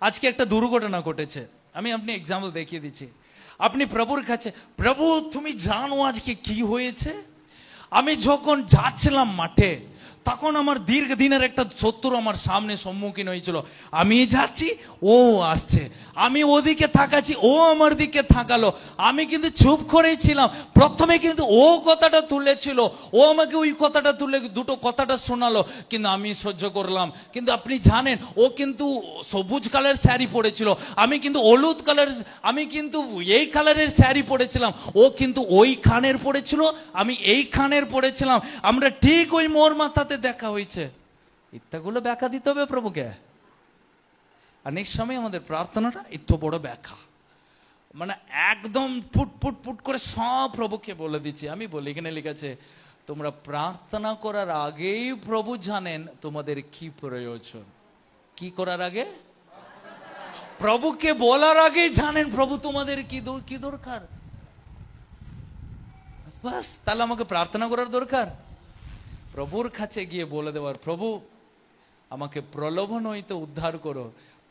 আজকে একটা দুর্ঘটনা ঘটেছে, আমি আপনি এক্সাম্পল দেখিয়ে দিচ্ছি। আপনি প্রভুর কাছে, প্রভু তুমি জানো আজকে কি হয়েছে। আমি যখন যাচ্ছিলাম মাঠে, তখন আমার দীর্ঘদিনের একটা শত্রু আমার সামনে সম্মুখীন হয়েছিল। আমি যাচ্ছি, ও আসছে, আমি ওদিকে তাকাচ্ছি, ও আমার দিকে তাকালো। আমি কিন্তু চুপ করেই ছিলাম। প্রথমে কিন্তু ও কথাটা তুলেছিল, ও আমাকে ওই কথাটা তুলে দুটো কথাটা শোনালো, কিন্তু আমি সহ্য করলাম। কিন্তু আপনি জানেন ও কিন্তু সবুজ কালার শাড়ি পরেছিল, আমি কিন্তু হলুদ কালার, আমি কিন্তু এই কালারের শাড়ি পরেছিলাম, ও কিন্তু ওই খানের পরেছিল, আমি এই খানের পরেছিলাম। আমরা ঠিক ওই মোর মাথাতে দেখা হয়েছে। ইত্যাগুলো ব্যাখ্যা দিতে হবে প্রভুকে। অনেক সময় আমাদের প্রার্থনাটা এত বড় ব্যাখ্যা, মানে একদম ফুট ফুট ফুট করে সব প্রভুকে বলে দিচ্ছি। আমি বলি এখানে লিখেছে তোমরা প্রার্থনা করার আগেই প্রভু জানেন তোমাদের কি প্রয়োজন। কি করার আগে? প্রভুকে বলার আগে জানেন প্রভু তোমাদের কি দরকার। বাস, তাহলে আমাকে প্রার্থনা করার দরকার? প্রভুর কাছে গিয়ে বলে দেওয়ার, প্রভু আমাকে প্রলোভন হইতে উদ্ধার করো।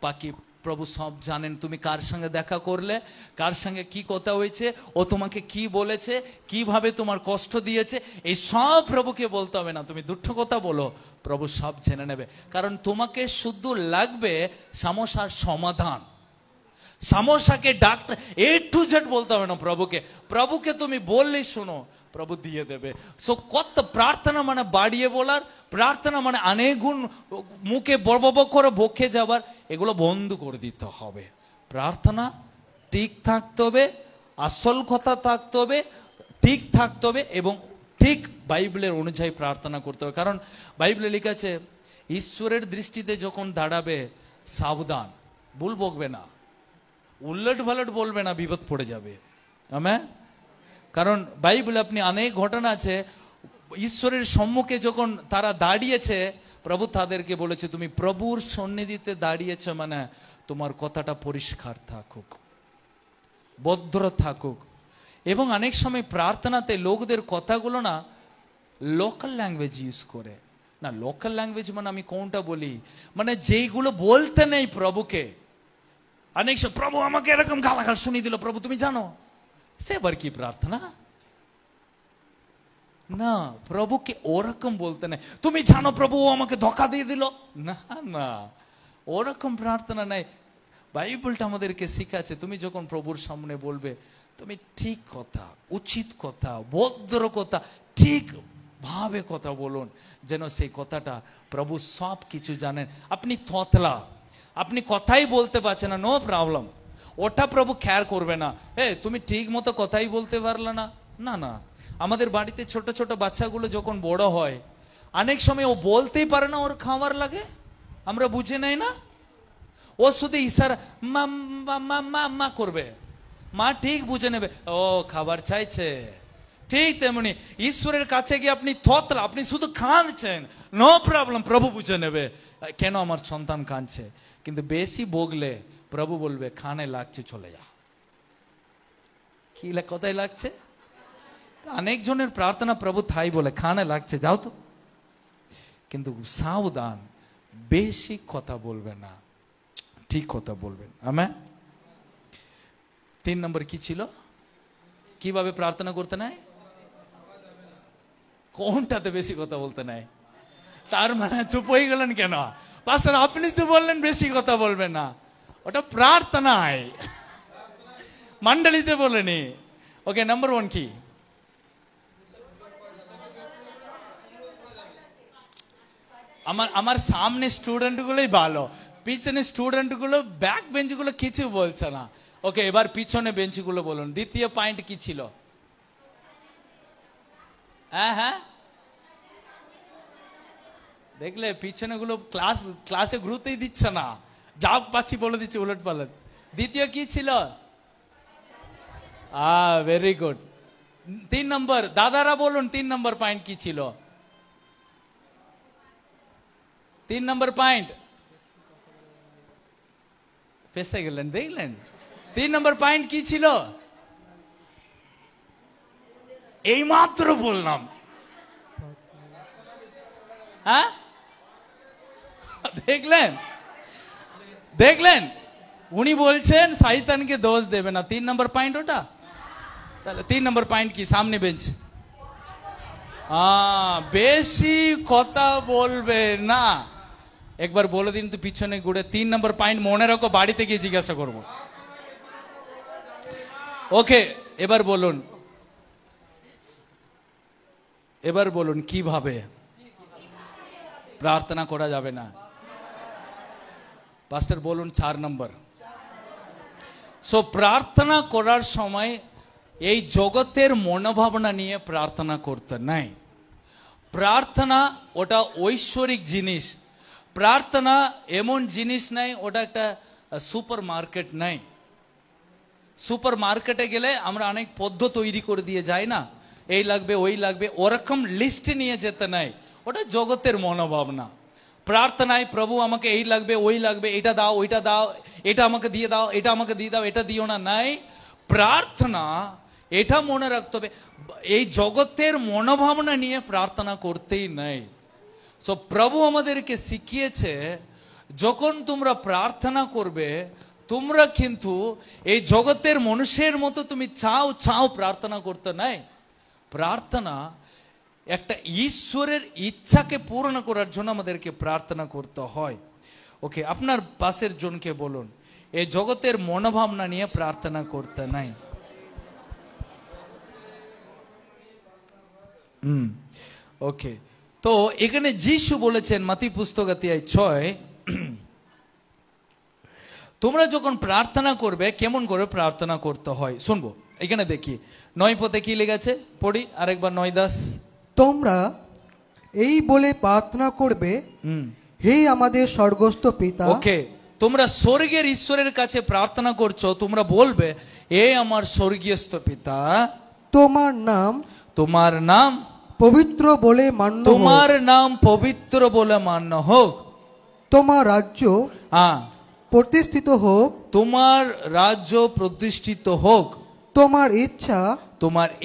বাকি প্রভু সব জানেন। তুমি কার সঙ্গে দেখা করলে, কার সঙ্গে কি কথা হয়েছে, ও তোমাকে কি বলেছে, কিভাবে তোমার কষ্ট দিয়েছে, এই সব প্রভুকে বলতে হবে না। তুমি দুটো কথা বলো, প্রভু সব জেনে নেবে। কারণ তোমাকে শুধু লাগবে সমস্যার সমাধান। সমস্যাকে ডাক্তার A to Z বলতে হবে না প্রভুকে। প্রভুকে তুমি বললেই শোনো, প্রভু দিয়ে দেবে। সো কত প্রার্থনা মানে বাড়িয়ে বলার, প্রার্থনা মানে অনেক গুণ মুখে বড় করে বকে যাবার, এগুলো বন্ধ করে দিতে হবে। প্রার্থনা ঠিক থাকতে হবে, আসল কথা থাকতে হবে, ঠিক থাকতে হবে এবং ঠিক বাইবেলের অনুযায়ী প্রার্থনা করতে হবে। কারণ বাইবেলে লেখা আছে ঈশ্বরের দৃষ্টিতে যখন দাঁড়াবে সাবধান, ভুল বকবে না, উল্লট পালট বলবে না, বিপদ পড়ে যাবে। আমেন। কারণ বাইবেলে আপনি অনেক ঘটনা আছে, ঈশ্বরের সম্মুখে যখন তারা দাঁড়িয়েছে, প্রভু তাদেরকে বলেছে তুমি প্রভুর সন্নিধিতে দাঁড়িয়েছ মানে তোমার কথাটা পরিষ্কার থাকুক, ভদ্র থাকুক। এবং অনেক সময় প্রার্থনাতে লোকদের কথাগুলো না লোকাল ল্যাঙ্গুয়েজ ইউজ করে না। লোকাল ল্যাঙ্গুয়েজ মানে আমি কোনটা বলি, মানে যেইগুলো বলতে নেই প্রভুকে। অনেক সময় প্রভু আমাকে এরকম গালাগাল শুনিয়ে দিল, প্রভু তুমি জানো, সেবার কি প্রার্থনা? না, প্রভুকে ওরকম বলতে নেই। তুমি জানো প্রভু আমাকে ধোঁকা দিয়ে দিল, না না, ওরকম প্রার্থনা নাই। বাইবেলটা আমাদেরকে শিখাচ্ছে তুমি যখন প্রভুর সামনে বলবে, তুমি ঠিক কথা, উচিত কথা, ভদ্র কথা, ঠিক ভাবে কথা বলুন, যেন সেই কথাটা প্রভু সব কিছু জানেন। আপনি থতলা, আপনি কথাই বলতে পারছেন না, নো প্রবলেম, ওটা প্রভু খেয়াল করবে না। তুমি ঠিক মতো কথাই বলতে পারলে না, না না। আমাদের বাড়িতে ছোট ছোট বাচ্চাগুলো যখন বড় হয়, অনেক সময় ও বলতেই পারে না, ওর খাবার লাগে, আমরা বুঝে নেই না, ও শুধু ইশারা মা মা মা মা করবে, মা ঠিক বুঝে নেবে ও খাবার চাইছে। ঠিক তেমনি ঈশ্বরের কাছে গিয়ে আপনি থতলা, আপনি শুধু কাঁদছেন, নো প্রবলেম, প্রভু বুঝে নেবে কেন আমার সন্তান কাঁদছে। কিন্তু বেশি বগলে প্রভু বলবে খানে লাগছে, চলে যা। কি কোথায় লাগছে? অনেক জনের প্রার্থনা প্রভু তাই বলে, খানে লাগছে, যাও তো। কিন্তু সাবধান, বেশি কথা বলবে না, ঠিক কথা বলবেন। আমেন। 3 নম্বর কি ছিল? কিভাবে প্রার্থনা করতে নাই? কোনটাতে বেশি কথা বলতে নাই? তার মানে চুপ হয়ে গেলেন কেন? পাস্টার আপনি তো বললেন বেশি কথা বলবে না, ওটা প্রার্থনায়, মন্ডলীতে বলেনি। ওকে, নাম্বার 1 কি? আমার সামনে স্টুডেন্ট গুলোই ভালো, পিছনে স্টুডেন্ট গুলো ব্যাক বেঞ্চ গুলো কিছু বলছে না। ওকে, এবার পিছনে বেঞ্চ গুলো বলুন। দ্বিতীয় পয়েন্ট কি ছিল? হ্যাঁ, দেখলে পিছনে গুলো ক্লাসে গুরুত্বই দিচ্ছে না, যা পাচ্ছি বলে দিচ্ছে উলট পালট। দ্বিতীয় কি ছিল? Very good. 3 নম্বর, দাদারা বলুন 3 নম্বর পয়েন্ট কি ছিল? 3 নম্বর পয়েন্ট ফেসে গেলেন, দেখলেন? 3 নম্বর পয়েন্ট কি ছিল? এই মাত্র বললাম। হ্যাঁ, দেখলেন উনি বলছেন শয়তানকে দোষ দেবে না। 3 নম্বর পয়েন্ট ওটা। তাহলে 3 নম্বর পয়েন্ট কি? সামনে বেঞ্চ, বেশি কথা বলবে না। একবার বলে দিন তো পিছনে ঘুরে। 3 নম্বর পয়েন্ট মনে রাখো, বাড়িতে গিয়ে জিজ্ঞাসা করবো। ওকে, এবার বলুন কিভাবে প্রার্থনা করা যাবে না? পাস্টার বলুন 4 নম্বর। সো প্রার্থনা করার সময় এই জগতের মনোভাবনা নিয়ে প্রার্থনা করতে নাই। প্রার্থনা ওটা ঐশ্বরিক জিনিস। প্রার্থনা এমন জিনিস নাই, ওটা একটা সুপার মার্কেট নাই। সুপার মার্কেটে গেলে আমরা অনেক পদ্ধতি তৈরি করে দিয়ে যাই না, এই লাগবে ওই লাগবে, ওরকম লিস্ট নিয়ে যেতে নাই। ওটা জগতের মনোভাবনা। প্রার্থনায় প্রভু আমাকে এই লাগবে, ওই লাগবে, এটা দাও, ওইটা দাও, এটা আমাকে দিয়ে দাও, এটা আমাকে দিয়ে দাও, এটা দিও না, নাই। প্রার্থনা এটা মনে রাখতে হবে, এই জগতের মনোভাবনা নিয়ে প্রার্থনা করতেই নাই। সো প্রভু আমাদেরকে শিখিয়েছে, যখন তোমরা প্রার্থনা করবে, তোমরা কিন্তু এই জগতের মানুষের মতো তুমি চাও চাও প্রার্থনা করতে নাই। প্রার্থনা একটা ঈশ্বরের ইচ্ছাকে পূরণ করার জন্য আমাদেরকে প্রার্থনা করতে হয়। ওকে, আপনার পাশের জনকে বলুন, এই জগতের মনোভাবনা নিয়ে প্রার্থনা করতে নাই। ওকে, তো এখানে যিশু বলেছেন মাতি পুস্তক 6, তোমরা যখন প্রার্থনা করবে কেমন করে প্রার্থনা করতে হয় শুনবো। এখানে দেখি 9 পদে কি লেগেছে, পড়ি আরেকবার। 9:10, তোমরা এই বলে প্রার্থনা করবে, হে আমাদের স্বর্গস্থ পিতা। ওকে, তোমরা স্বর্গের ঈশ্বরের কাছে প্রার্থনা করছো, তোমরা বলবে, এ আমার স্বর্গীয়স্থ পিতা, তোমার নাম পবিত্র বলে মান্য হোক, তোমার নাম পবিত্র বলে মান্য হোক, তোমার রাজ্য প্রতিষ্ঠিত হোক, তোমার রাজ্য প্রতিষ্ঠিত হোক, তোমার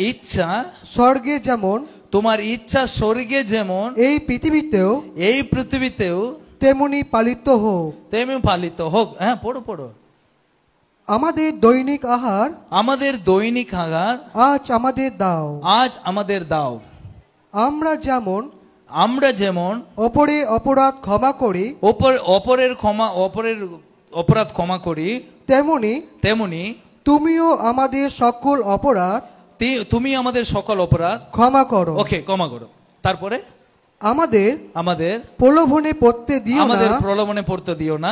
ইচ্ছা স্বর্গে যেমন, তোমার ইচ্ছা স্বর্গে যেমন এই পৃথিবীতেও তেমনি পালিত হোক। হ্যাঁ, পড়ো পড়ো। আমাদের দৈনিক আহার আজ আমাদের দাও। আমরা যেমন অপরের অপরাধ ক্ষমা করি, তেমনি তুমিও আমাদের সকল অপরাধ ক্ষমা করো। ওকে, ক্ষমা করো। তারপরে আমাদের প্রলোভনে পড়তে দিও না,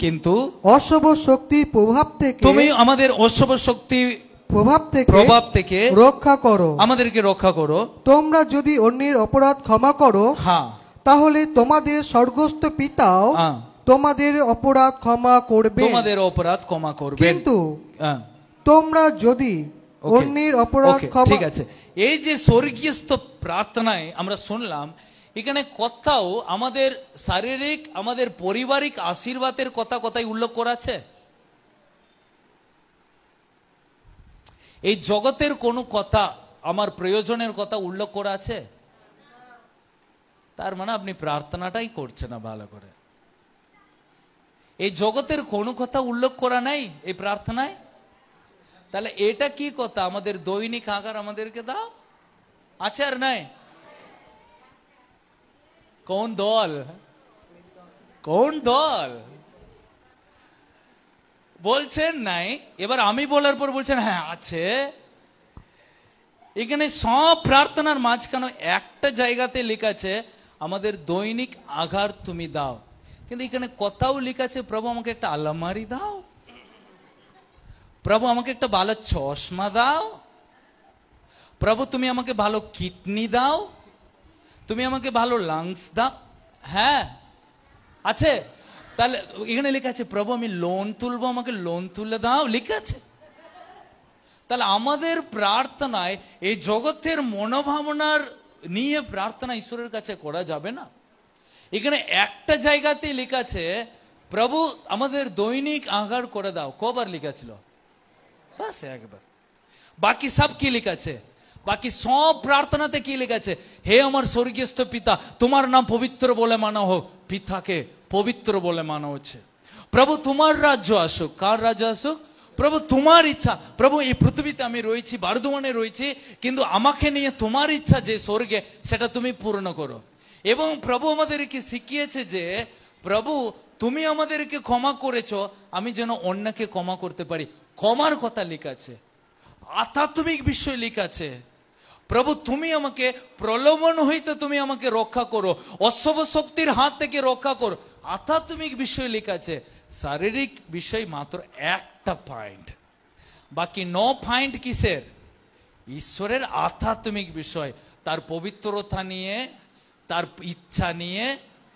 কিন্তু অশুভ শক্তির প্রভাব থেকে তুমি আমাদের অশুভ শক্তি প্রভাব থেকে আমাদেরকে রক্ষা করো। তোমরা যদি অন্যের অপরাধ ক্ষমা করো, তাহলে তোমাদের স্বর্গস্থ পিতাও তোমাদের অপরাধ ক্ষমা করবে। কিন্তু তোমরা যদি অন্যের অপরাধ ক্ষমা, ঠিক আছে। এই যে স্বর্গীয়স্থ প্রার্থনায় আমরা শুনলাম, এখানে কোথাও আমাদের শারীরিক, আমাদের পারিবারিক আশীর্বাদের কথাই উল্লেখ করা আছে? এই জগতের কোনো কথা, আমার প্রয়োজনের কথা উল্লেখ করা আছে? তার মানে আপনি প্রার্থনাটাই করছেন না ভালো করে। এই জগতের কোনো কথা উল্লেখ করা নাই এই প্রার্থনায়। তাহলে এটা কি কথা? আমাদের দৈনিক আহার আমাদেরকে দাও আছে আর নাই? কোন দল বলছেন নাই? এবার আমি বলার পর বলছেন হ্যাঁ আছে। এখানে সব প্রার্থনার মাঝখানে একটা জায়গাতে লেখা আছে আমাদের দৈনিক আহার তুমি দাও, কিন্তু এখানে কোথাও লেখা আছে প্রভু আমাকে একটা আলমারি দাও, প্রভু আমাকে একটা ভালো চশমা দাও, প্রভু তুমি আমাকে ভালো কিডনি দাও, তুমি আমাকে ভালো লাংস দাও। হ্যাঁ আছে। তাহলে এখানে লেখা আছে প্রভু আমি লোন তুলবো, আমাকে লোন তুলে দাও, লেখা আছে। তাহলে আমাদের প্রার্থনায় এই জগতের মনোভাবনার নিয়ে প্রার্থনা ঈশ্বরের কাছে করা যাবে না। এখানে একটা জায়গাতে লেখা আছে প্রভু আমাদের দৈনিক আহার করে দাও। কবার লেখা ছিল? বাস একবার। বাকি সব কি লেখা আছে? বাকি সব প্রার্থনাতে কি লেখা আছে? হে আমার স্বর্গীয়স্থ পিতা তোমার নাম পবিত্র বলে মানা হোক। পিতাকে পবিত্র বলে মানা হচ্ছে। প্রভু তোমার রাজ্য আসুক। কার রাজ্য আসুক? প্রভু তোমার ইচ্ছা। প্রভু এই পৃথিবীতে আমি রয়েছি, বর্ধমানে রয়েছি, কিন্তু আমাকে নিয়ে তোমার ইচ্ছা যে স্বর্গে সেটা তুমি পূর্ণ করো। এবং প্রভু আমাদেরকে শিখিয়েছে যে প্রভু তুমি আমাদেরকে ক্ষমা করেছো, আমি যেন অন্যকে ক্ষমা করতে পারি। ক্ষমার কথা লেখা আছে, আধ্যাত্মিক বিষয় লেখা আছে। প্রভু তুমি আমাকে প্রলোভন হইতে তুমি আমাকে রক্ষা করো, অশুভ শক্তির হাত থেকে রক্ষা করো। আধ্যাত্মিক বিষয় লেখা আছে। শারীরিক বিষয় মাত্র একটা পয়েন্ট, বাকি 9 পয়েন্ট কিসের? ঈশ্বরের আধ্যাত্মিক বিষয়, তার পবিত্রতা নিয়ে, তার ইচ্ছা নিয়ে,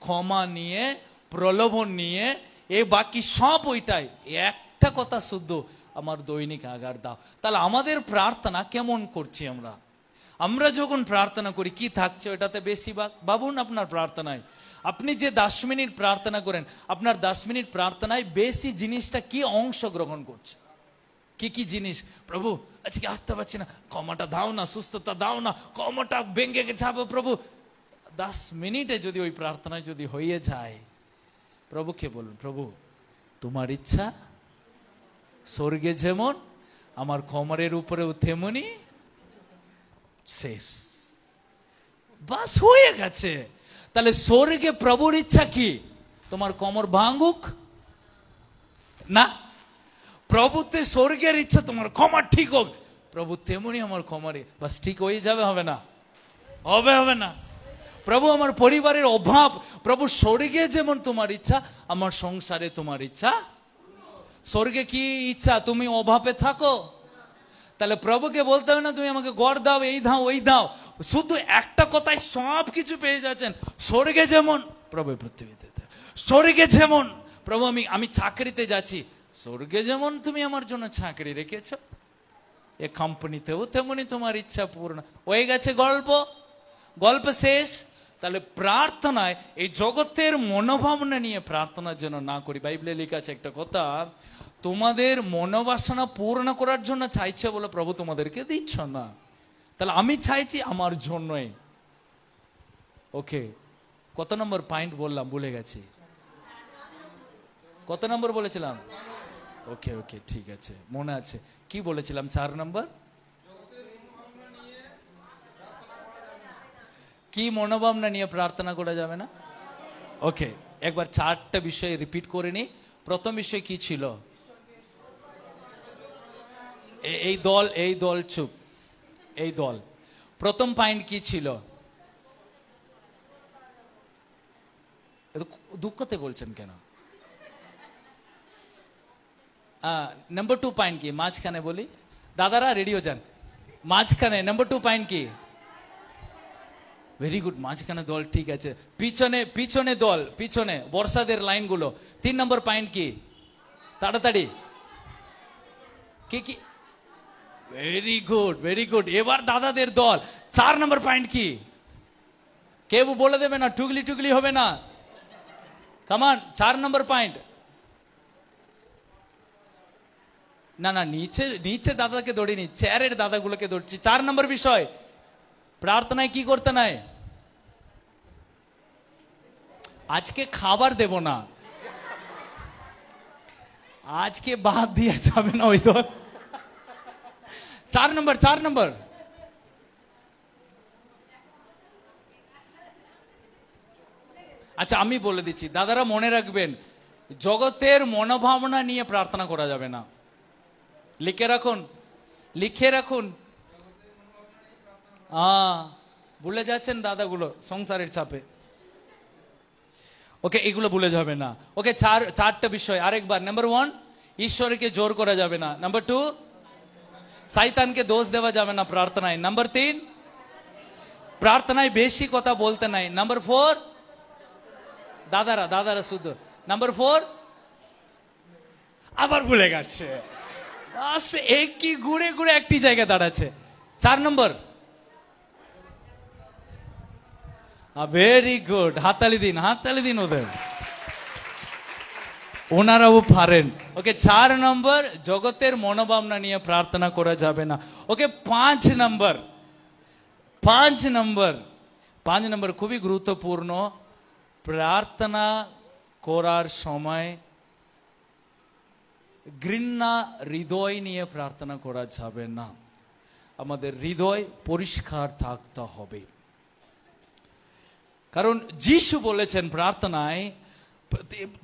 ক্ষমা নিয়ে, প্রলোভন নিয়ে, এ বাকি সব ওইটাই। একটা কথা শুদ্ধ, আমার দৈনিক আহার দাও। তাহলে আমাদের প্রার্থনা কেমন করছি আমরা? আমরা যখন প্রার্থনা করি কি থাকছে ওটাতে বেশি ভাবুন আপনার প্রার্থনায়। আপনি যে 10 মিনিট প্রার্থনা করেন, আপনার 10 মিনিট প্রার্থনায় বেশি জিনিসটা কি অংশগ্রহণ করছে, কি কি জিনিস? প্রভু আজকে আসতে পারছি না, ক্ষমাটা দাও না, সুস্থতা দাও না, ক্ষমাটা ভেঙে গেছে প্রভু। 10 মিনিটে যদি ওই প্রার্থনায় যদি হয়ে যায়, প্রভুকে বলুন, প্রভু তোমার ইচ্ছা স্বর্গে যেমন আমার কোমরের উপরেও তেমনি, শেষ, বাস হয়ে গেছে। তাহলে স্বর্গে প্রভুর ইচ্ছা কি? তোমার কোমর ভাঙুক না, প্রভুতে স্বর্গের ইচ্ছা তোমার কোমর ঠিক হোক। প্রভু তেমনি আমার কোমরে বাস ঠিক হয়ে যাবে, হবে না? হবে না? প্রভু আমার পরিবারের অভাব, প্রভু স্বর্গে যেমন তোমার ইচ্ছা আমার সংসারে তোমার ইচ্ছা। স্বর্গে কি ইচ্ছা? তুমি অভাবে থাকো, তাহলে প্রভুকে বলতে হবে না তুমি আমাকে গড় দাও, এই দাও, ওই দাও, শুধু একটা কথায় সব কিছু পেয়ে যাচ্ছেন। স্বর্গে যেমন প্রভু পৃথিবীতে, স্বর্গে যেমন প্রভু আমি চাকরিতে যাচ্ছি, স্বর্গে যেমন তুমি আমার জন্য চাকরি রেখেছ, এ কোম্পানিতেও তেমনি তোমার ইচ্ছা পূর্ণ হয়ে গেছে। গল্প শেষ। তাহলে প্রার্থনায় এই জগতের মনোভাবনা নিয়ে প্রার্থনার জন্য না করি। বাইবেলে লেখা আছে একটা কথা, তোমাদের মনোবাসনা পূর্ণ করার জন্য চাইছে বলে প্রভু তোমাদেরকে দিচ্ছ না। তাহলে আমি চাইছি আমার জন্যই। ওকে, কত নম্বর পয়েন্ট বললাম ভুলে গেছি, কত নম্বর বলেছিলাম? ওকে ওকে ঠিক আছে, মনে আছে কি বলেছিলাম? 4 নম্বর। কি মনোভাবনা নিয়ে প্রার্থনা করা যাবে না? ওকে, একবার 4টা বিষয় রিপিট করে নি। প্রথম বিষয় কি ছিল? এই দল চুপ, এই দল। প্রথম পয়েন্ট কি ছিল? দুঃখতে বলছেন কেন? নাম্বার 2 পয়েন্ট কি? মাঝখানে বলি, দাদারা রেডিও যান। মাঝখানে নাম্বার 2 পয়েন্ট কি? ভেরি গুড, মাঝখানে দল, ঠিক আছে। পিছনে দল, পিছনে বর্ষাদের লাইনগুলো। 3 নম্বর পয়েন্ট কি? তাড়াতাড়ি কি? Very good, very good. এবার দাদাদের দল। 4 নম্বর পয়েন্ট কি? কেউ বলে দেবে না, টুগলি হবে না। কামান, 4 নম্বর পয়েন্ট। না নিচে দাদাকে দৌড়িনি, চেয়ারের দাদাগুলোকে দৌড়ছি। 4 নম্বর বিষয়, প্রার্থনায় কি করতে নাই? আজকে খাবার দেব না, আজকে বাদ দিয়ে যাবে না ওই দল। 4 নম্বর। আচ্ছা আমি বলে দিচ্ছি, দাদারা মনে রাখবেন, জগতের মনোভাবনা নিয়ে প্রার্থনা করা যাবে না। লিখে রাখুন। ভুলে যাচ্ছেন দাদাগুলো সংসারের চাপে। ওকে, এগুলো ভুলে যাবে না। ওকে, 4টা বিষয় আরেকবার। নাম্বার 1, ঈশ্বরকে জোর করা যাবে না। নাম্বার 2, শয়তানকে দোষ দেওয়া যাবে না প্রার্থনায়। নাম্বার 3, প্রার্থনায় বেশি কথা বলতে নাই। নাম্বার 4, দাদারা শুধু। নাম্বার 4 আবার ভুলে গেছে, একই ঘুরে একটি জায়গায় দাঁড়াচ্ছে। 4 নম্বর, ভেরি গুড, হাততালি দিন ওদের, ওনারাও পারেন। ওকে, 4 নম্বর, জগতের মনোভাবনা নিয়ে প্রার্থনা করা যাবে না। ওকে, 5 নম্বর খুবই গুরুত্বপূর্ণ। প্রার্থনা করার সময় ঘৃণা হৃদয় নিয়ে প্রার্থনা করা যাবে না। আমাদের হৃদয় পরিষ্কার থাকতে হবে। কারণ যিশু বলেছেন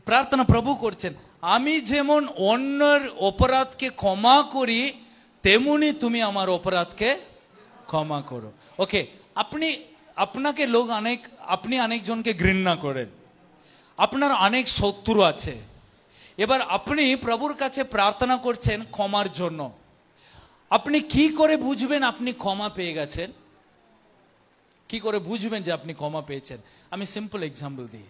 প্রার্থনা প্রভু করছেন, আমি যেমন অন্যের অপরাধকে ক্ষমা করি তেমনি তুমি আমার অপরাধকে ক্ষমা করো। ওকে, আপনি অনেকজনকে ঘৃণা করেন, আপনার অনেক শত্রু আছে। এবার আপনি প্রভুর কাছে প্রার্থনা করছেন ক্ষমার জন্য। আপনি কি করে বুঝবেন আপনি ক্ষমা পেয়ে গেছেন? কি করে বুঝবেন যে আপনি ক্ষমা পেয়েছেন? আমি সিম্পল এক্সাম্পল দিই।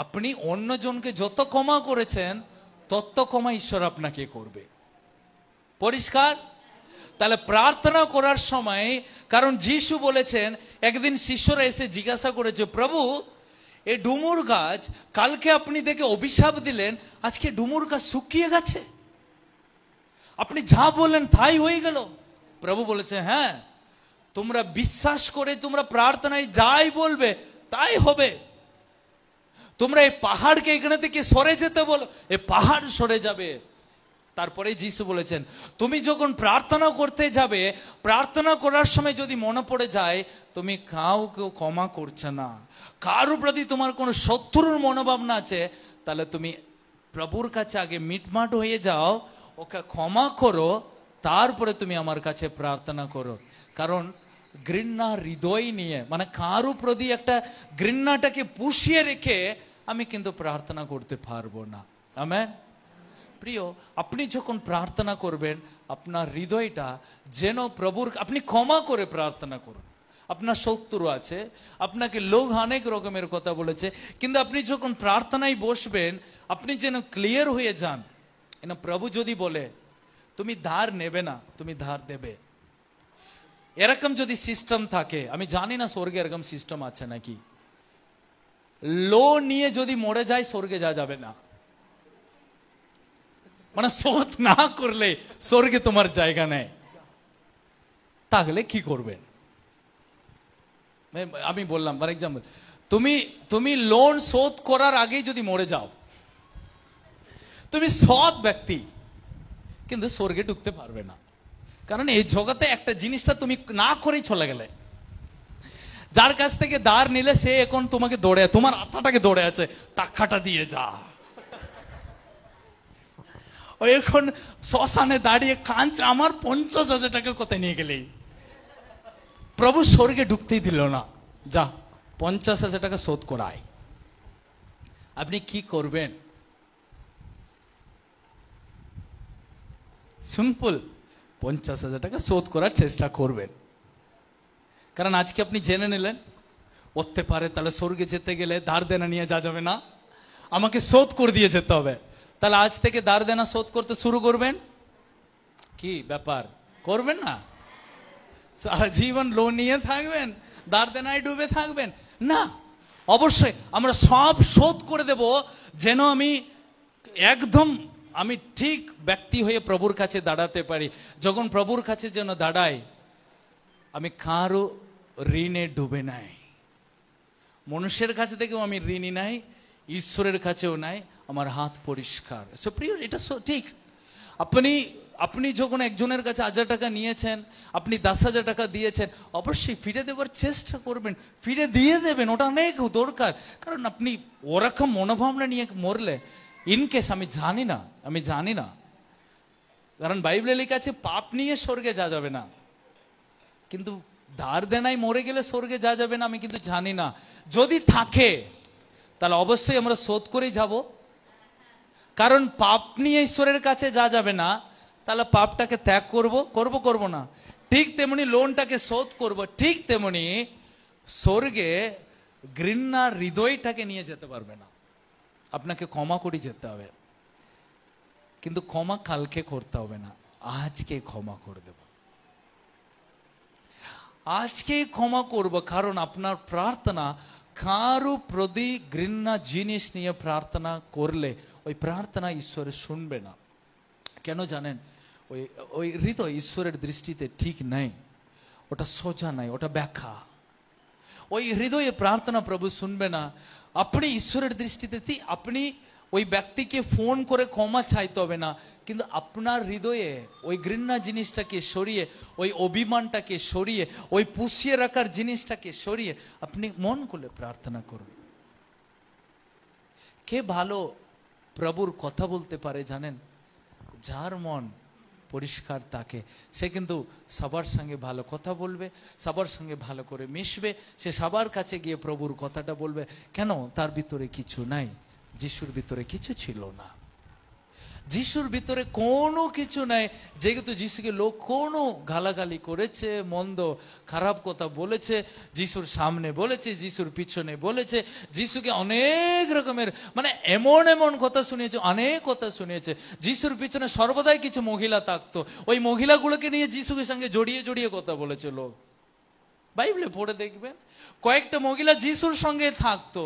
আপনি অন্যজনকে যত ক্ষমা করেছেন তত ক্ষমা ঈশ্বর আপনাকে করবে। পরিষ্কার? তাহলে প্রার্থনা করার সময়, কারণ যিশু বলেছেন, একদিন শিষ্যরা এসে জিজ্ঞাসা করেছে, প্রভু এই ডুমুর গাছ কালকে আপনি দেখে অভিশাপ দিলেন, আজকে ডুমুর গাছ শুকিয়ে গেছে, আপনি যা বললেন তাই হয়ে গেল। প্রভু বলেছে, হ্যাঁ, তোমরা বিশ্বাস করে তোমরা প্রার্থনায় যাই বলবে তাই হবে। তোমরা এই পাহাড়কে এখানে থেকে সরে যেতে বলো, এই পাহাড় সরে যাবে। তারপরে যিশু বলেছেন, তুমি যখন প্রার্থনা করতে যাবে, প্রার্থনা করার সময় যদি মনে পড়ে যায় তুমি কাউকে ক্ষমা করছে না, কারোর প্রতি তোমার কোনো শত্রুর মনোভাবনা আছে, তাহলে তুমি প্রভুর কাছে আগে মিটমাট হয়ে যাও, ওকে ক্ষমা করো, তারপরে তুমি আমার কাছে প্রার্থনা করো। কারণ ঘৃণা হৃদয় নিয়ে, মানে কারোর প্রতি একটা ঘৃণাটাকে পুষিয়ে রেখে আমি কিন্তু প্রার্থনা করতে পারবো না। আমেন। প্রিয়, আপনি যখন প্রার্থনা করবেন আপনার হৃদয়টা যেন প্রভুর, আপনি ক্ষমা করে প্রার্থনা করুন। আপনার শত্রু আছে, আপনাকে লোক অনেক রকমের কথা বলেছে, কিন্তু আপনি যখন প্রার্থনায় বসবেন আপনি যেন ক্লিয়ার হয়ে যান। প্রভু যদি বলে তুমি ধার নেবে না, তুমি ধার দেবে, এরকম যদি সিস্টেম থাকে, আমি জানি না স্বর্গে এরকম সিস্টেম আছে নাকি, লো নিয়ে যদি মরে যায় স্বর্গে যাবে না, মানে শোধ না করলে স্বর্গে তোমার জায়গা নেই, তাহলে কি করবেন? আমি বললাম ফর এক্সাম্পল, তুমি লোন শোধ করার আগেই যদি মরে যাও, তুমি সৎ ব্যক্তি, কিন্তু স্বর্গে ঢুকতে পারবে না। কারণ এই জগতে একটা জিনিসটা তুমি না করেই চলে গেলে, যার কাছ থেকে ধার নিলে সে এখন তোমাকে দৌড়ে, তোমার আত্মাটাকে দৌড়ে আছে, টাকাটা দিয়ে যা। ও এখন শ্মশানে দাঁড়িয়ে কাঁদছে, আমার 50,000 টাকা কোথায় নিয়ে গেলে। প্রভু স্বর্গে ঢুকতেই দিল না, যা 50,000 টাকা শোধ করায়। আপনি কি করবেন? সিম্পল, 50,000 টাকা শোধ করার চেষ্টা করবেন। কারণ আজকে আপনি জেনে নিলেন করতে পারে, তাহলে স্বর্গে যেতে গেলে ধার দেনা নিয়ে যাবে না, আমাকে শোধ করে দিয়ে যেতে হবে। তাহলে আজ থেকে ধার দেনা শোধ করতে শুরু করবেন। কি ব্যাপার, করবেন না? সারা জীবন লোন নিয়ে থাকবেন, ধার দেনায় ডুবে থাকবেন না? অবশ্যই আমরা সব শোধ করে দেব, যেন আমি ঠিক ব্যক্তি হয়ে প্রভুর কাছে দাঁড়াতে পারি। যখন প্রভুর কাছে যেন দাঁড়াই, আমি কারো ঋণে ডুবে নাই, মানুষের কাছে থেকেও আমি ঋণী নাই, ঈশ্বরের কাছেও নাই, আমার হাত পরিষ্কার। প্রিয়, এটা ঠিক। আপনি যখন একজনের কাছে 1,000 টাকা নিয়েছেন, আপনি 10,000 টাকা দিয়েছেন, অবশ্যই ফিরে দেওয়ার চেষ্টা করবেন, ফিরে দিয়ে দেবেন, ওটা অনেক দরকার। কারণ আপনি ওরকম মনোভাবনা নিয়ে মরলে, ইনকেস আমি জানি না, কারণ বাইবেলে লেখা আছে পাপ নিয়ে স্বর্গে যাবে না, কিন্তু ধার দেনায় মরে গেলে স্বর্গে যাবে না, আমি কিন্তু জানি না। যদি থাকে তাহলে অবশ্যই আমরা শোধ করেই যাব, কারণ পাপ নিয়ে ঈশ্বরের কাছে যাবে না, তাহলে পাপটাকে ত্যাগ করব না। ঠিক তেমনি লোনটাকে শোধ করব, ঠিক তেমনি স্বর্গে ঘৃণা হৃদয়টাকে নিয়ে যেতে পারবে না, আপনাকে ক্ষমা করে যেতে হবে। কিন্তু ক্ষমা কালকে করতে হবে না, আজকে ক্ষমা করে দেব, আজকেই ক্ষমা করব। কারণ আপনার প্রার্থনা কারো প্রতি ঘৃণা জিনিস নিয়ে প্রার্থনা করলে ওই প্রার্থনা ঈশ্বরের শুনবে না। কেন জানেন? ওই হৃদয় ঈশ্বরের দৃষ্টিতে ঠিক নাই, ওটা সোজা নাই, ওটা ব্যাখ্যা। ওই হৃদয়ে প্রার্থনা প্রভু শুনবে না। আপনি ঈশ্বরের দৃষ্টিতে, আপনি ওই ব্যক্তিকে ফোন করে ক্ষমা চাইতে হবে না, কিন্তু আপনার হৃদয়ে ওই ঘৃণা জিনিসটাকে সরিয়ে, ওই অভিমানটাকে সরিয়ে, ওই পুষিয়ে রাখার জিনিসটাকে সরিয়ে আপনি মন খুলে প্রার্থনা করুন। কে ভালো প্রভুর কথা বলতে পারে জানেন? যার মন পরিষ্কার তাকে, সে কিন্তু সবার সঙ্গে ভালো কথা বলবে, সবার সঙ্গে ভালো করে মিশবে, সে সবার কাছে গিয়ে প্রভুর কথাটা বলবে। কেন? তার ভিতরে কিছু নাই, যিশুর ভিতরে কিছু ছিল না। যিশুর ভিতরে কোনো কিছু নাই। যেহেতু যিশুকে লোক কোনো গালাগালি করেছে, মন্দ খারাপ কথা বলেছে, যিশুর সামনে বলেছে, যিশুর পিছনে বলেছে, যিশুকে অনেক রকমের মানে এমন এমন কথা শুনিয়েছে, অনেক কথা শুনিয়েছে। যিশুর পিছনে সর্বদাই কিছু মহিলা থাকতো, ওই মহিলাগুলোকে নিয়ে যিশুকে সঙ্গে জড়িয়ে জড়িয়ে কথা বলেছে লোক। বাইবেলে পড়ে দেখবেন, কয়েকটা মহিলা যিশুর সঙ্গে থাকতো,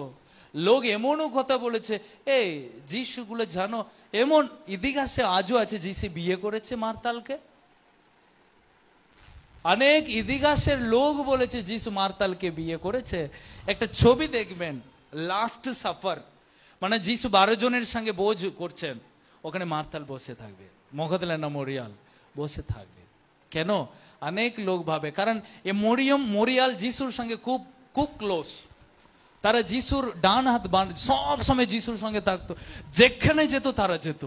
লোক এমনও কথা বলেছে। এই যিশুগুলো জানো, এমন ইতিহাসে আজও আছে যিশু বিয়ে করেছে মার্তালকে। অনেক ইতিহাসের লোক বলেছে যিশু মার্তালকে বিয়ে করেছে। একটা ছবি দেখবেন, লাস্ট সাফার, মানে যিশু 12 জনের সঙ্গে ভোজ করছেন, ওখানে মার্তাল বসে থাকবে, মগদলেনা মেমোরিয়াল বসে থাকবে। কেন? অনেক লোক ভাবে কারণ এ মরিয়াল যিশুর সঙ্গে খুব খুব ক্লোজ, তারা যিশুর ডান হাত বান, সব সময় যিশুর সঙ্গে থাকতো, যেখানে যেত তারা যেত।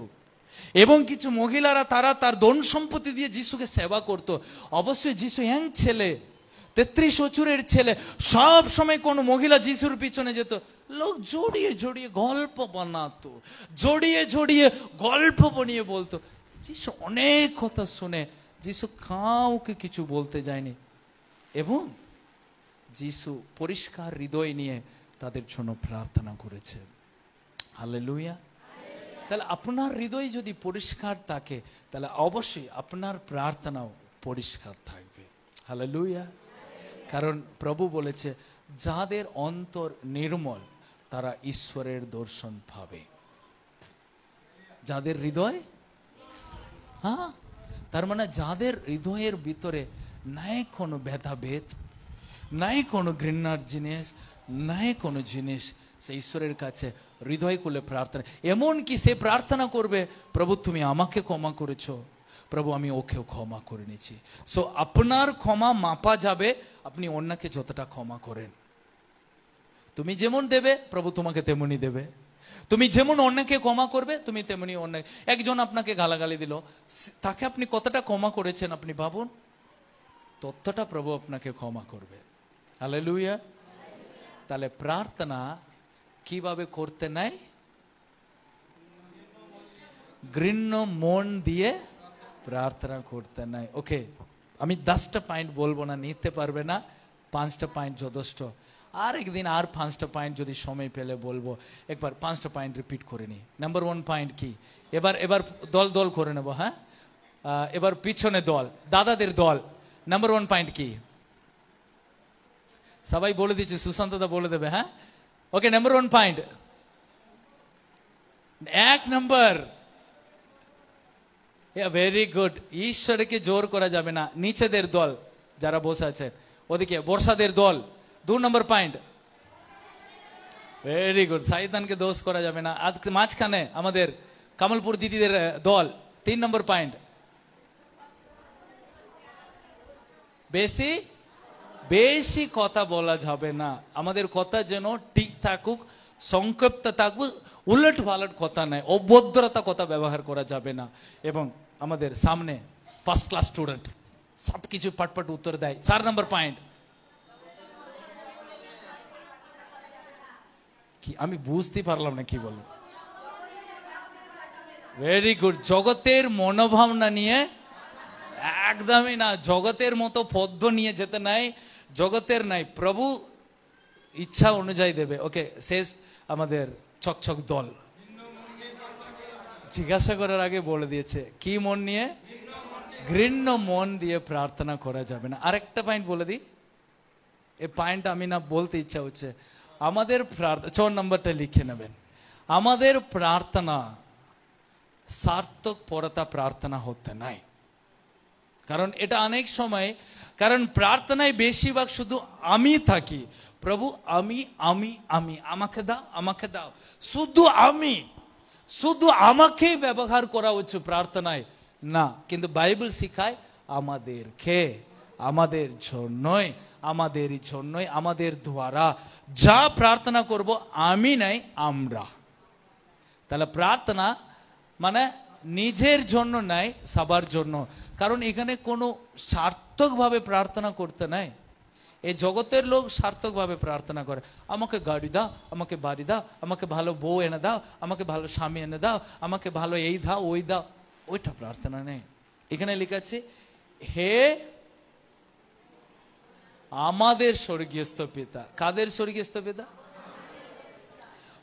এবং কিছু মহিলারা তারা তার ধন সম্পত্তি দিয়ে যিশুকে সেবা করত। অবশ্যই যিশু ইয়াং ছেলে, 33 বছরের ছেলে, সব সময় কোন মহিলা যিশুর পিছনে যেত, লোক জড়িয়ে জড়িয়ে গল্প বানাতো, জড়িয়ে জড়িয়ে গল্প বানিয়ে বলতো। যিশু অনেক কথা শুনে যিশু কাউকে কিছু বলতে যায়নি, এবং যিশু পরিষ্কার হৃদয় নিয়ে তাদের জন্য প্রার্থনা করেছে। হালেলুয়া। তাহলে আপনার হৃদয় যদি পরিষ্কার থাকে, তাহলে অবশ্যই আপনার প্রার্থনাও পরিষ্কার থাকবে। হালেলুয়া। কারণ প্রভু বলেছে, যাদের অন্তর নির্মল তারা ঈশ্বরের দর্শন পাবে। যাদের হৃদয়, হ্যাঁ, তার মানে যাদের হৃদয়ের ভিতরে নাই কোনো ভেদাভেদ, নাই কোনো ঘৃণার জিনিস, নাই কোনো জিনিস, সে ঈশ্বরের কাছে হৃদয় খুলে প্রার্থনা, এমনকি সে প্রার্থনা করবে, প্রভু তুমি আমাকে ক্ষমা করেছো, প্রভু আমি ওকেও ক্ষমা করে নিয়েছি। সো আপনার ক্ষমা মাপা যাবে আপনি অন্যকে যতটা ক্ষমা করেন। তুমি যেমন দেবে প্রভু তোমাকে তেমনি দেবে। তুমি যেমন অন্যকে ক্ষমা করবে তুমি তেমনি অন্য। একজন আপনাকে গালাগালি দিল, তাকে আপনি কতটা ক্ষমা করেছেন আপনি ভাবুন, ততটা প্রভু আপনাকে ক্ষমা করবে। হালেলুয়া। তাহলে প্রার্থনা কিভাবে করতে নাই? ঘৃণ্য মন দিয়ে প্রার্থনা করতে নাই। ওকে, আমি 10টা পয়েন্ট বলবো না, নিতে পারবে না, 5টা পয়েন্ট যথেষ্ট। আর একদিন আর 5টা পয়েন্ট যদি সময় পেলে বলবো। একবার 5টা পয়েন্ট রিপিট করে নি। নাম্বার 1 পয়েন্ট কি? এবার দল দল করে নেবো। হ্যাঁ, এবার পিছনে দল, দাদাদের দল। নাম্বার 1 পয়েন্ট কি? সবাই বলে দিচ্ছে, সুশান্ত দা বলে দেবে। হ্যাঁ, ওকে, নাম্বার 1 পয়েন্ট, 1 নম্বর, ভেরি গুড। ঈশ্বরকে জোর করা যাবে না। নিচেদের দল যারা বসে আছে, ওদিকে বর্ষাদের দল, 2 নম্বর পয়েন্ট, ভেরি গুড। শয়তানকে দোষ করা যাবে না। মাঝখানে আমাদের কামালপুর দিদিদের দল, 3 নম্বর পয়েন্ট, বেশি বেশি কথা বলা যাবে না। আমাদের কথা যেন ঠিক থাকুক, সংক্ষিপ্ত থাকুক, উলট পালট কথা নাই, অভদ্রতা কথা ব্যবহার করা যাবে না। এবং আমাদের সামনে ফার্স্ট ক্লাস স্টুডেন্ট, সবকিছু পাটপাট উত্তর দেয়। 4 নম্বর পয়েন্ট কি? আমি বুঝতে পারলাম না কি বললাম। Very good. জগতের মনোভাবনা নিয়ে একদমই না, জগতের মতো পদ্ম নিয়ে যেতে নাই, জগতের নাই, প্রভু ইচ্ছা অনুযায়ী দেবে। ওকে, শেষ আমাদের ছকছক দল। জিজ্ঞাসা করার আগে বলে দিয়েছে কি মন নিয়ে? ঘৃণ্য মন দিয়ে প্রার্থনা করা যাবে না। আরেকটা পয়েন্ট বলে দিই, এই পয়েন্টটা আমি না বলতে ইচ্ছা হচ্ছে। আমাদের প্রার্থনা, 4 নম্বরটা লিখে নেবেন, আমাদের প্রার্থনা সার্থক পরতা প্রার্থনা হতে নাই। কারণ এটা অনেক সময়, কারণ প্রার্থনায় বেশিরভাগ শুধু আমি থাকি, প্রভু আমি আমি আমি, আমাকে দাও আমাকে দাও, শুধু আমি, শুধু আমাকেই ব্যবহার করা হচ্ছে প্রার্থনায় না। কিন্তু বাইবেল শিখায় আমাদেরকে, আমাদের জন্যই, আমাদেরই জন্যই, আমাদের দ্বারা যা প্রার্থনা করব আমি নাই আমরা। তাহলে প্রার্থনা মানে নিজের জন্য নাই, সবার জন্য। কারণ এখানে কোনো সার্থকভাবে প্রার্থনা করতে নাই, এই জগতের লোক সার্থকভাবে প্রার্থনা করে, আমাকে গাড়ি দাও, আমাকে বাড়ি দাও, আমাকে ভালো বউ এনে দাও, আমাকে ভালো স্বামী এনে দাও, আমাকে ভালো এই দাও ওই দাও। ওইটা প্রার্থনা নেই। এখানে লেখা আছে, হে আমাদের স্বর্গীয়স্থ পিতা। কাদের স্বর্গীয়স্থ পিতা?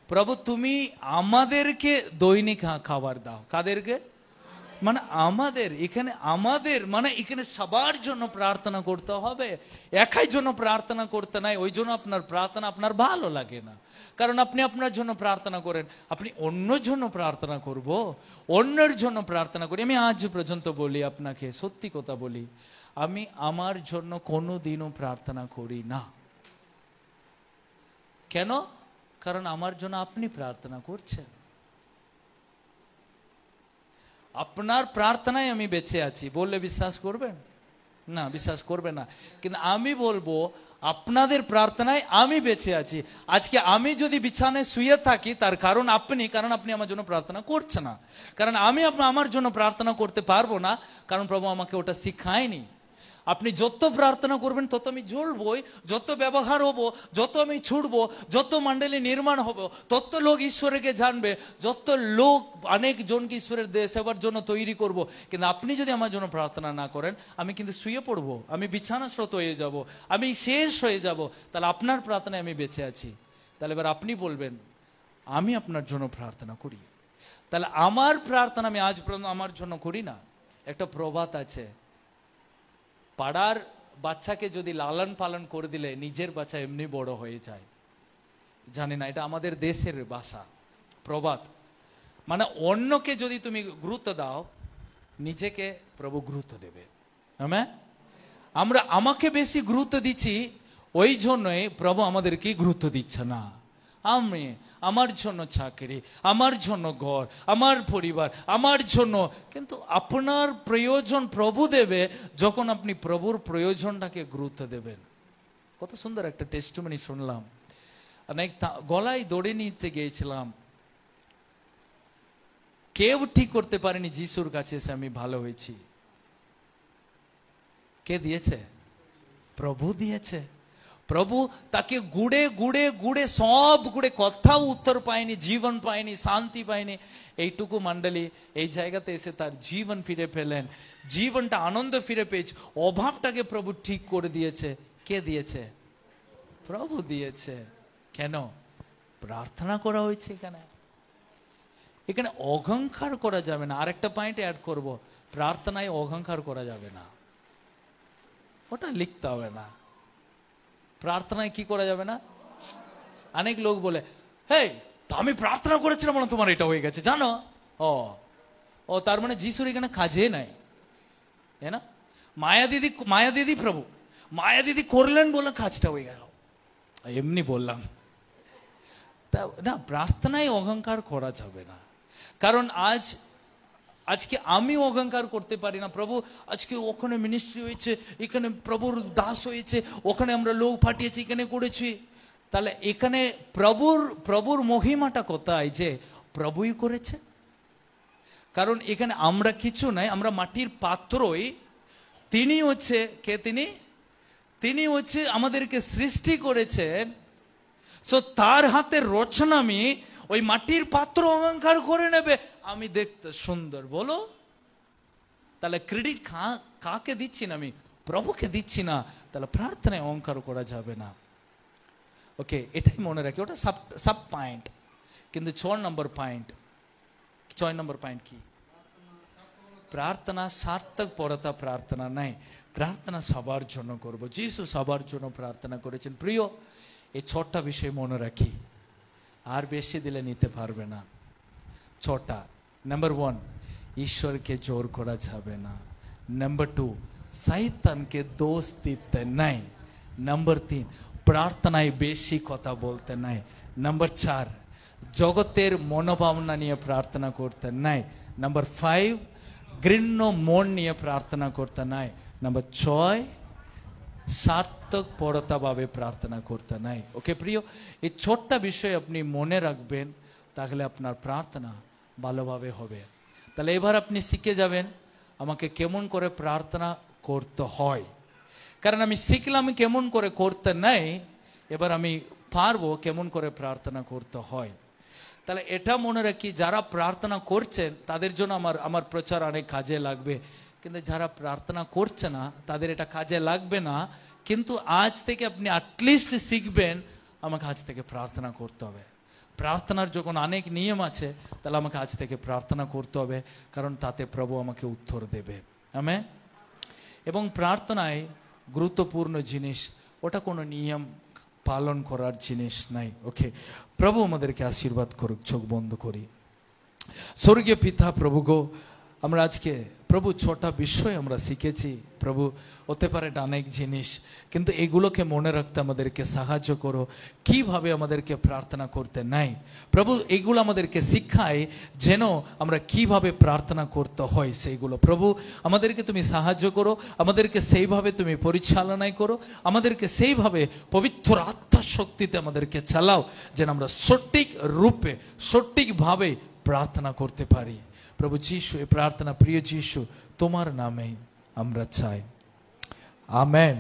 প্রভু তুমি আমাদেরকে দৈনিক খাবার দাও। কাদেরকে? মানে আমাদের। এখানে আমাদের মানে এখানে সবার জন্য প্রার্থনা করতে হবে, একাই জন্য প্রার্থনা করতে নাই। ওই জন্য আপনার প্রার্থনা আপনার ভালো লাগে না, কারণ আপনি আপনার জন্য প্রার্থনা করেন। আপনি অন্যের জন্য প্রার্থনা করব, অন্যের জন্য প্রার্থনা করি। আমি আজ পর্যন্ত বলি আপনাকে, সত্যি কথা বলি, আমি আমার জন্য কোনোদিনও প্রার্থনা করি না। কেন? কারণ আমার জন্য আপনি প্রার্থনা করছেন। আপনার প্রার্থনায় আমি বেঁচে আছি বললে বিশ্বাস করবেন না? বিশ্বাস করবে না। কিন্তু আমি বলবো আপনাদের প্রার্থনায় আমি বেঁচে আছি। আজকে আমি যদি বিছানায় শুয়ে থাকি তার কারণ আপনি, কারণ আপনি আমার জন্য প্রার্থনা করছেন না। কারণ আমি আমার জন্য প্রার্থনা করতে পারবো না, কারণ প্রভু আমাকে ওটা শিখায়নি। আপনি যত প্রার্থনা করবেন তত আমি জ্বলবই, যত ব্যবহার হব, যত আমি ছুটবো, যত মণ্ডলী নির্মাণ হব, তত লোক ঈশ্বরকে জানবে, যত লোক অনেক জনকে ঈশ্বরের সেবার জন্য তৈরি করব। কিন্তু আপনি যদি আমার জন্য প্রার্থনা না করেন, আমি কিন্তু শুয়ে পড়বো, আমি বিছানাস্রোত হয়ে যাব, আমি শেষ হয়ে যাব। তাহলে আপনার প্রার্থনায় আমি বেঁচে আছি। তাহলে এবার আপনি বলবেন আমি আপনার জন্য প্রার্থনা করি। তাহলে আমার প্রার্থনা আমি আজ পর্যন্ত আমার জন্য করি না। একটা প্রবাদ আছে, পাড়ার বাচ্চাকে যদি লালন পালন করে দিলে নিজের বাচ্চা এমনি বড় হয়ে যায়। জানি না, এটা আমাদের দেশের ভাষা, প্রবাদ। মানে অন্যকে যদি তুমি গুরুত্ব দাও, নিজেকে প্রভু গুরুত্ব দেবে। আমরা আমাকে বেশি গুরুত্ব দিচ্ছি, ওই জন্যই প্রভু আমাদেরকে গুরুত্ব দিচ্ছে না। আমি আমার জন্য চাকরি, আমার জন্য ঘর, আমার পরিবার, আমার জন্য। কিন্তু আপনার প্রয়োজন প্রভু দেবে যখন আপনি প্রভুর প্রয়োজনটাকে গুরুত্ব দেবেন। কত সুন্দর একটা টেস্টিমনি শুনলাম। অনেক গলায় দড়ি নিতে গিয়েছিলাম, কেউ ঠিক করতে পারেনি যিশুর কাছে এসে আমি ভালো হয়েছি। কে দিয়েছে? প্রভু দিয়েছে। প্রভু তাকে গুড়ে গুড়ে গুড়ে সব গুড়ে, কোথাও উত্তর পায়নি, জীবন পায়নি, শান্তি পায়নি। এইটুকু মণ্ডলী এই জায়গাতে এসে তার জীবন ফিরে পেলেন, জীবনটা আনন্দ ফিরে পেয়েছে, অভাবটাকে প্রভু ঠিক করে দিয়েছে। কে দিয়েছে? প্রভু দিয়েছে। কেন? প্রার্থনা করা হয়েছে। এখানে অহংকার করা যাবে না। আরেকটা পয়েন্ট অ্যাড করব, প্রার্থনায় অহংকার করা যাবে না। ওটা লিখতে হবে না। প্রার্থনায় কি করা যাবে না? অনেক লোক বলে, হেই তো আমি প্রার্থনা করেছিলাম বলে তোমার এটা হয়ে গেছে, জানো? ও তার মানে যিশুর এখানে কাজে নাই, তাই না? মায়া দিদি প্রভু মায়া দিদি করলেন বলে কাজটা হয়ে গেল, এমনি বললাম। তা না, প্রার্থনায় অহংকার করা যাবে না। কারণ আজকে আমি অহংকার করতে পারি না, প্রভু আজকে ওখানে মিনিস্ট্রি হয়েছে, এখানে প্রভুর দাস হয়েছে, ওখানে আমরা লোক পাঠিয়েছি, এখানে করেছি। তাহলে এখানে প্রভুর মহিমাটা কোথায়? যে প্রভুই করেছে। কারণ এখানে আমরা কিছু নাই, আমরা মাটির পাত্রই। তিনি হচ্ছে কে? তিনি হচ্ছে আমাদেরকে সৃষ্টি করেছেন। সো তার হাতের রচনা। আমি ওই মাটির পাত্র অহংকার করে নেবে আমি দেখতে সুন্দর, বলো? তাহলে ক্রেডিট কাকে দিচ্ছি না? আমি প্রভুকে দিচ্ছি না। তাহলে প্রার্থনায় অহংকার করা যাবে না। ওকে, এটাই মনে রাখি। ওটা সাব পয়েন্ট। কিন্তু 6 নম্বর পয়েন্ট কি? প্রার্থনা সার্থকপরতা প্রার্থনা নাই। প্রার্থনা সবার জন্য করব। যিশু সবার জন্য প্রার্থনা করেছেন। প্রিয়, এই 6টা বিষয় মনে রাখি, আর বেশি দিলে নিতে পারবে না। 6টা। নাম্বার 1, ঈশ্বরকে জোর করা যাবে না। নাম্বার 2, শয়তানকে দোষ দিতে নাই। নাম্বার 3, প্রার্থনায় বেশি কথা বলতে নাই। নাম্বার 4, জগতের মনোভাবনা নিয়ে প্রার্থনা করতে নাই। নাম্বার 5, ঘৃণ্য মন নিয়ে প্রার্থনা করতে নাই। নাম্বার 6, সার্থকপরতা ভাবে প্রার্থনা করতে নাই। ওকে প্রিয়, এই 6টা বিষয় আপনি মনে রাখবেন, তাহলে আপনার প্রার্থনা ভালোভাবে হবে। তাহলে এবার আপনি শিখে যাবেন আমাকে কেমন করে প্রার্থনা করতে হয়। কারণ আমি শিখলাম কেমন করে করতে নাই, এবার আমি পারবো কেমন করে প্রার্থনা করতে হয়। তাহলে এটা মনে রাখি, যারা প্রার্থনা করছেন তাদের জন্য আমার প্রচার অনেক কাজে লাগবে, কিন্তু যারা প্রার্থনা করছে না তাদের এটা কাজে লাগবে না। কিন্তু আজ থেকে আপনি অ্যাটলিস্ট শিখবেন আমাকে আজ থেকে প্রার্থনা করতে হবে। প্রার্থনার যখন অনেক নিয়ম আছে, তাহলে আমাকে আজ থেকে প্রার্থনা করতে হবে, কারণ তাতে প্রভু আমাকে উত্তর দেবে। আমেন। এবং প্রার্থনায় গুরুত্বপূর্ণ জিনিস, ওটা কোনো নিয়ম পালন করার জিনিস নাই। ওকে, প্রভু আমাদেরকে আশীর্বাদ করুক। চোখ বন্ধ করি। স্বর্গীয় পিতা প্রভু গো, আমরা আজকে প্রভু 6টা বিষয় আমরা শিখেছি প্রভু, হতে পারে এটা অনেক জিনিস, কিন্তু এগুলোকে মনে রাখতে আমাদেরকে সাহায্য করো। কিভাবে আমাদেরকে প্রার্থনা করতে নাই প্রভু, এগুলো আমাদেরকে শিক্ষায় যেন আমরা কিভাবে প্রার্থনা করতে হয় সেইগুলো। প্রভু আমাদেরকে তুমি সাহায্য করো, আমাদেরকে সেইভাবে তুমি পরিচালনায় করো, আমাদেরকে সেইভাবে পবিত্র আত্মার শক্তিতে আমাদেরকে চালাও, যেন আমরা সঠিক রূপে সঠিকভাবে প্রার্থনা করতে পারি। প্রভু যিশু, এই প্রার্থনা প্রিয় যিশু তোমার নামে আমরা চাই। আমেন।